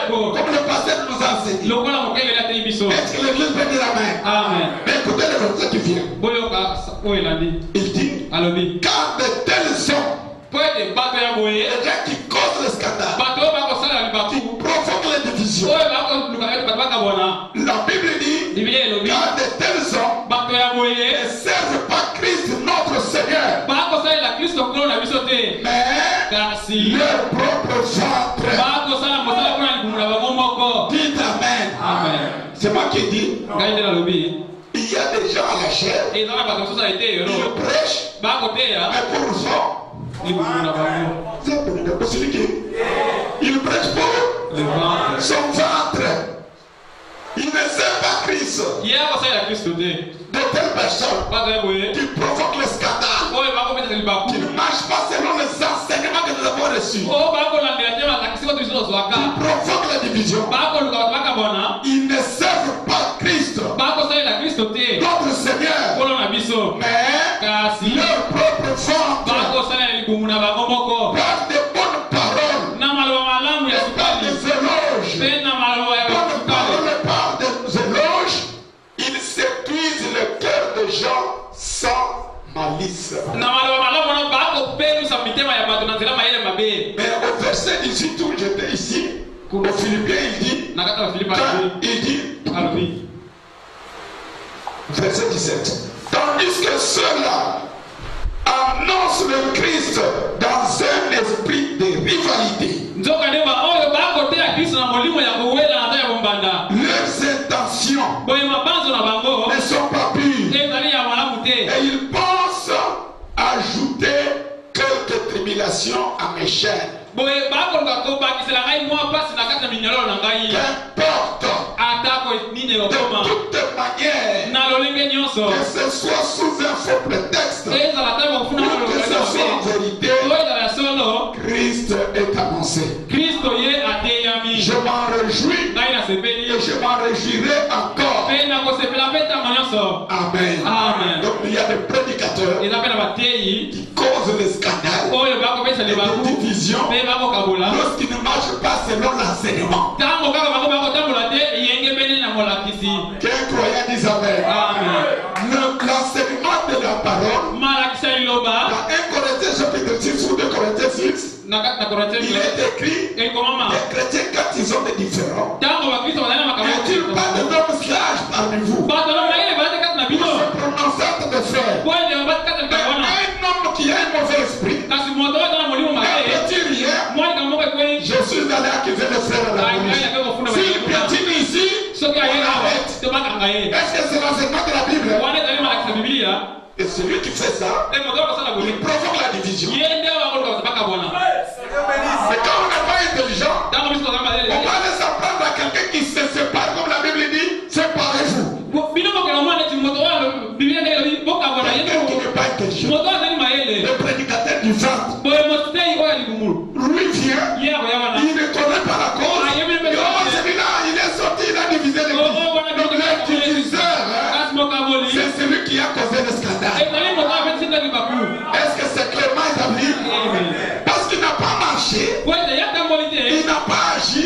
Comme le pasteur nous a enseigné. Est-ce que l'église peut dire amen? Amen. Mais écoutez le verset qui vient. Il dit, car de tels hommes, les gens qui causent le scandale, qui provoquent les divisions. La Bible dit, car de tels hommes ne servent pas Christ notre Seigneur, mais leur propre ventre. Dites amen. Amen. C'est moi qui dis. Il y a des gens à la chair. Ils prêchent. Mais pour le sang. Il prêche pour son ventre. Il ne sert pas Christ. De telles personnes qui provoquent le scandale, qui ne marchent pas selon les enseignements que nous avons reçus, qui provoquent la division, ils ne servent pas Christ, notre Seigneur, mais leur propre ventre, par des bonnes paroles, par des éloges, par des éloges, ils séduisent le cœur des gens sans malice. Mais au verset 18 où j'étais ici, au Philippiens, il dit, verset 17, tandis que ceux-là annoncent le Christ dans un esprit de rivalité. Leurs intentions ne sont pas pures et ils pensent ajouter quelques tribulations à mes chaînes. Qu'importe, de toute manière, que ce soit sous un faux prétexte ou que ce soit en vérité, Christ est annoncé. Je m'en réjouis et je m'en réjouirai encore. Amen. Donc il y a des prédicateurs qui causent les scandales, les divisions, lorsqu'ils ne marchent pas selon l'enseignement. Qu'un croyant dise amen. L'enseignement de la parole, dans 1 Corinthiens chapitre 6 ou 2 Corinthiens 6, il est écrit, les chrétiens quand ils ont des différends, il n'y a-t-il pas de l'homme sage parmi vous? Vous se prononcez entre des frères. Un homme qui a un mauvais esprit, un petit rien, je suis allé accuser les frères à la police. S'il piétine ici, on arrête. Est-ce que c'est l'enseignement de la Bible? Et celui qui fait ça, il provoque la division. Mais quand on n'est pas intelligent, on va laisser apprendre à quelqu'un qui se sépare, comme la Bible dit, séparez-vous. Quelqu'un qui n'est pas intelligent, le prédicateur du ventre, lui vient, il ne connaît pas la cause. Celui-là, il est sorti, il a divisé les donc le diviseur, c'est celui qui a causé le scandale. Est-ce que c'est clairement établi? Parce qu'il n'a pas marché, il n'a pas agi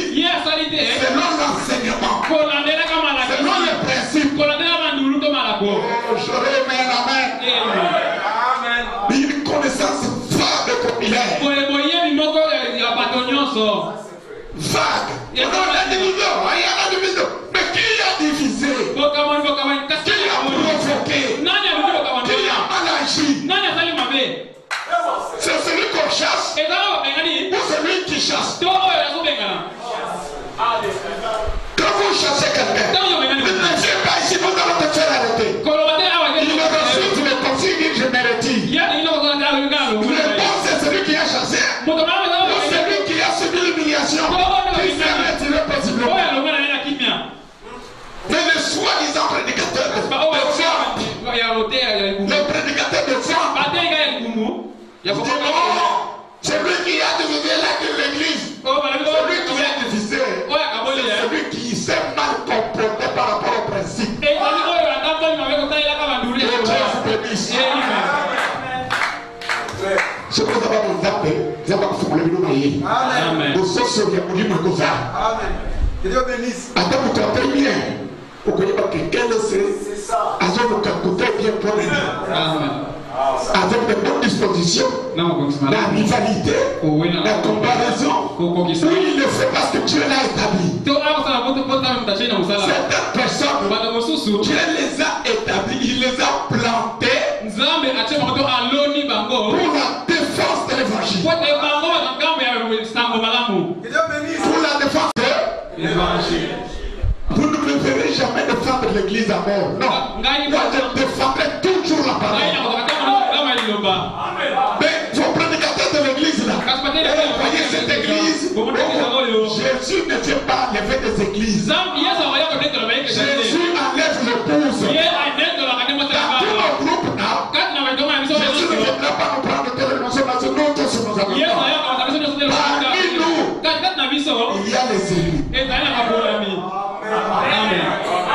te. Amen. Au sens où il y a moulu me goza. Amen. Que Dieu bénisse. Attends, vous t'entendez bien. Vous connaissez pas quelqu'un de C'est ça. Azon le côté bien pour lui. Amen. Avec de bonnes dispositions, la rivalité, la comparaison. Oui, il le fait parce que Dieu l'a établi. Certaines personnes, Dieu les a établis, il les a plantés pour la défense de l'évangile. Que Dieu bénisse. Pour la défense de l'évangile. Vous ne me verrez jamais défendre l'église à mort. Non. Moi, je défendrai toujours la parole. Mais vos prédicateurs de l'église là, voyez cette église. Jésus ne tient pas les faits des églises. Jésus enlève le pouce. Dans tout le groupe là, Jésus ne viendra pas nous prendre de l'émotion parce que nous tous nous avons. Parmi nous, il y a les élus.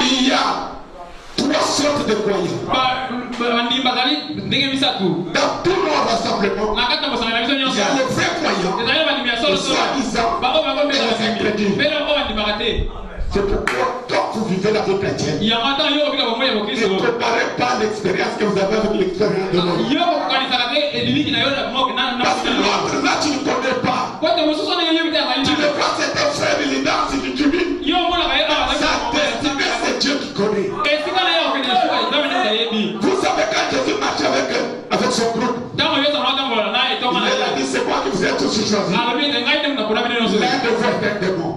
Il y a trois sortes de croyants. Dans tous nos rassemblements, il y a les vrais croyants, les soi-disant, et les incrédules. C'est pourquoi, quand vous vivez la vie chrétienne, ne comparez pas l'expérience que vous avez avec l'expérience de l'autre. Parce que l'autre là, tu ne connais pas. Tu ne vois cet frère, il est dans une tribune. Sa destinée, c'est Dieu qui connaît. Vous savez, quand Jésus marchait avec son groupe, il a dit, c'est moi qui vous ai tous choisi. L'un de vous est un démon.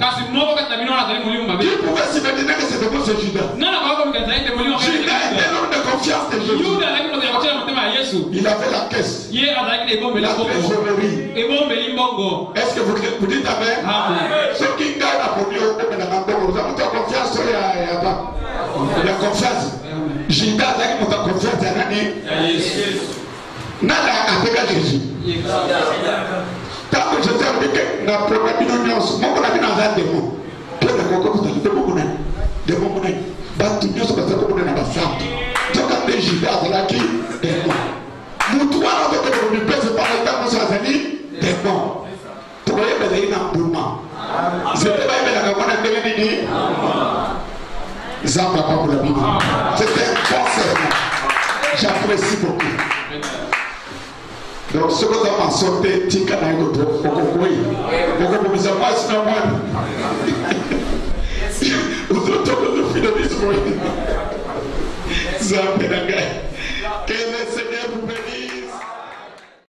Qui pouvait s'imaginer que ce démon c'est Judas? Judas était l'homme de confiance de Jésus. Il avait la caisse, la trésorerie. Est-ce que vous dites Amen? Ceux qui gagnent la première, vous avez confiance sur la confiance. Judas a confiance à l'année. Nada a Jésus. Tant que Jésus a dit que la première union, mon ami dans un démon. Puis le concours de démon, battu nous parce que nous n'avons pas ça. Donc quand les Judas sont là qui démon. Nous trois avec le pèse par les temps nous amis démon. Tu voyez mais il y a un mouvement. C'est pas la campagne de l'ennemi. Zamba pas pour la Bible. C'était un bon serment. J'apprécie beaucoup. Donc, ce que vous avez sorti, Tika Naïgoto, Okokoi, Okokoi, vous êtes le fidélisme. Zambé.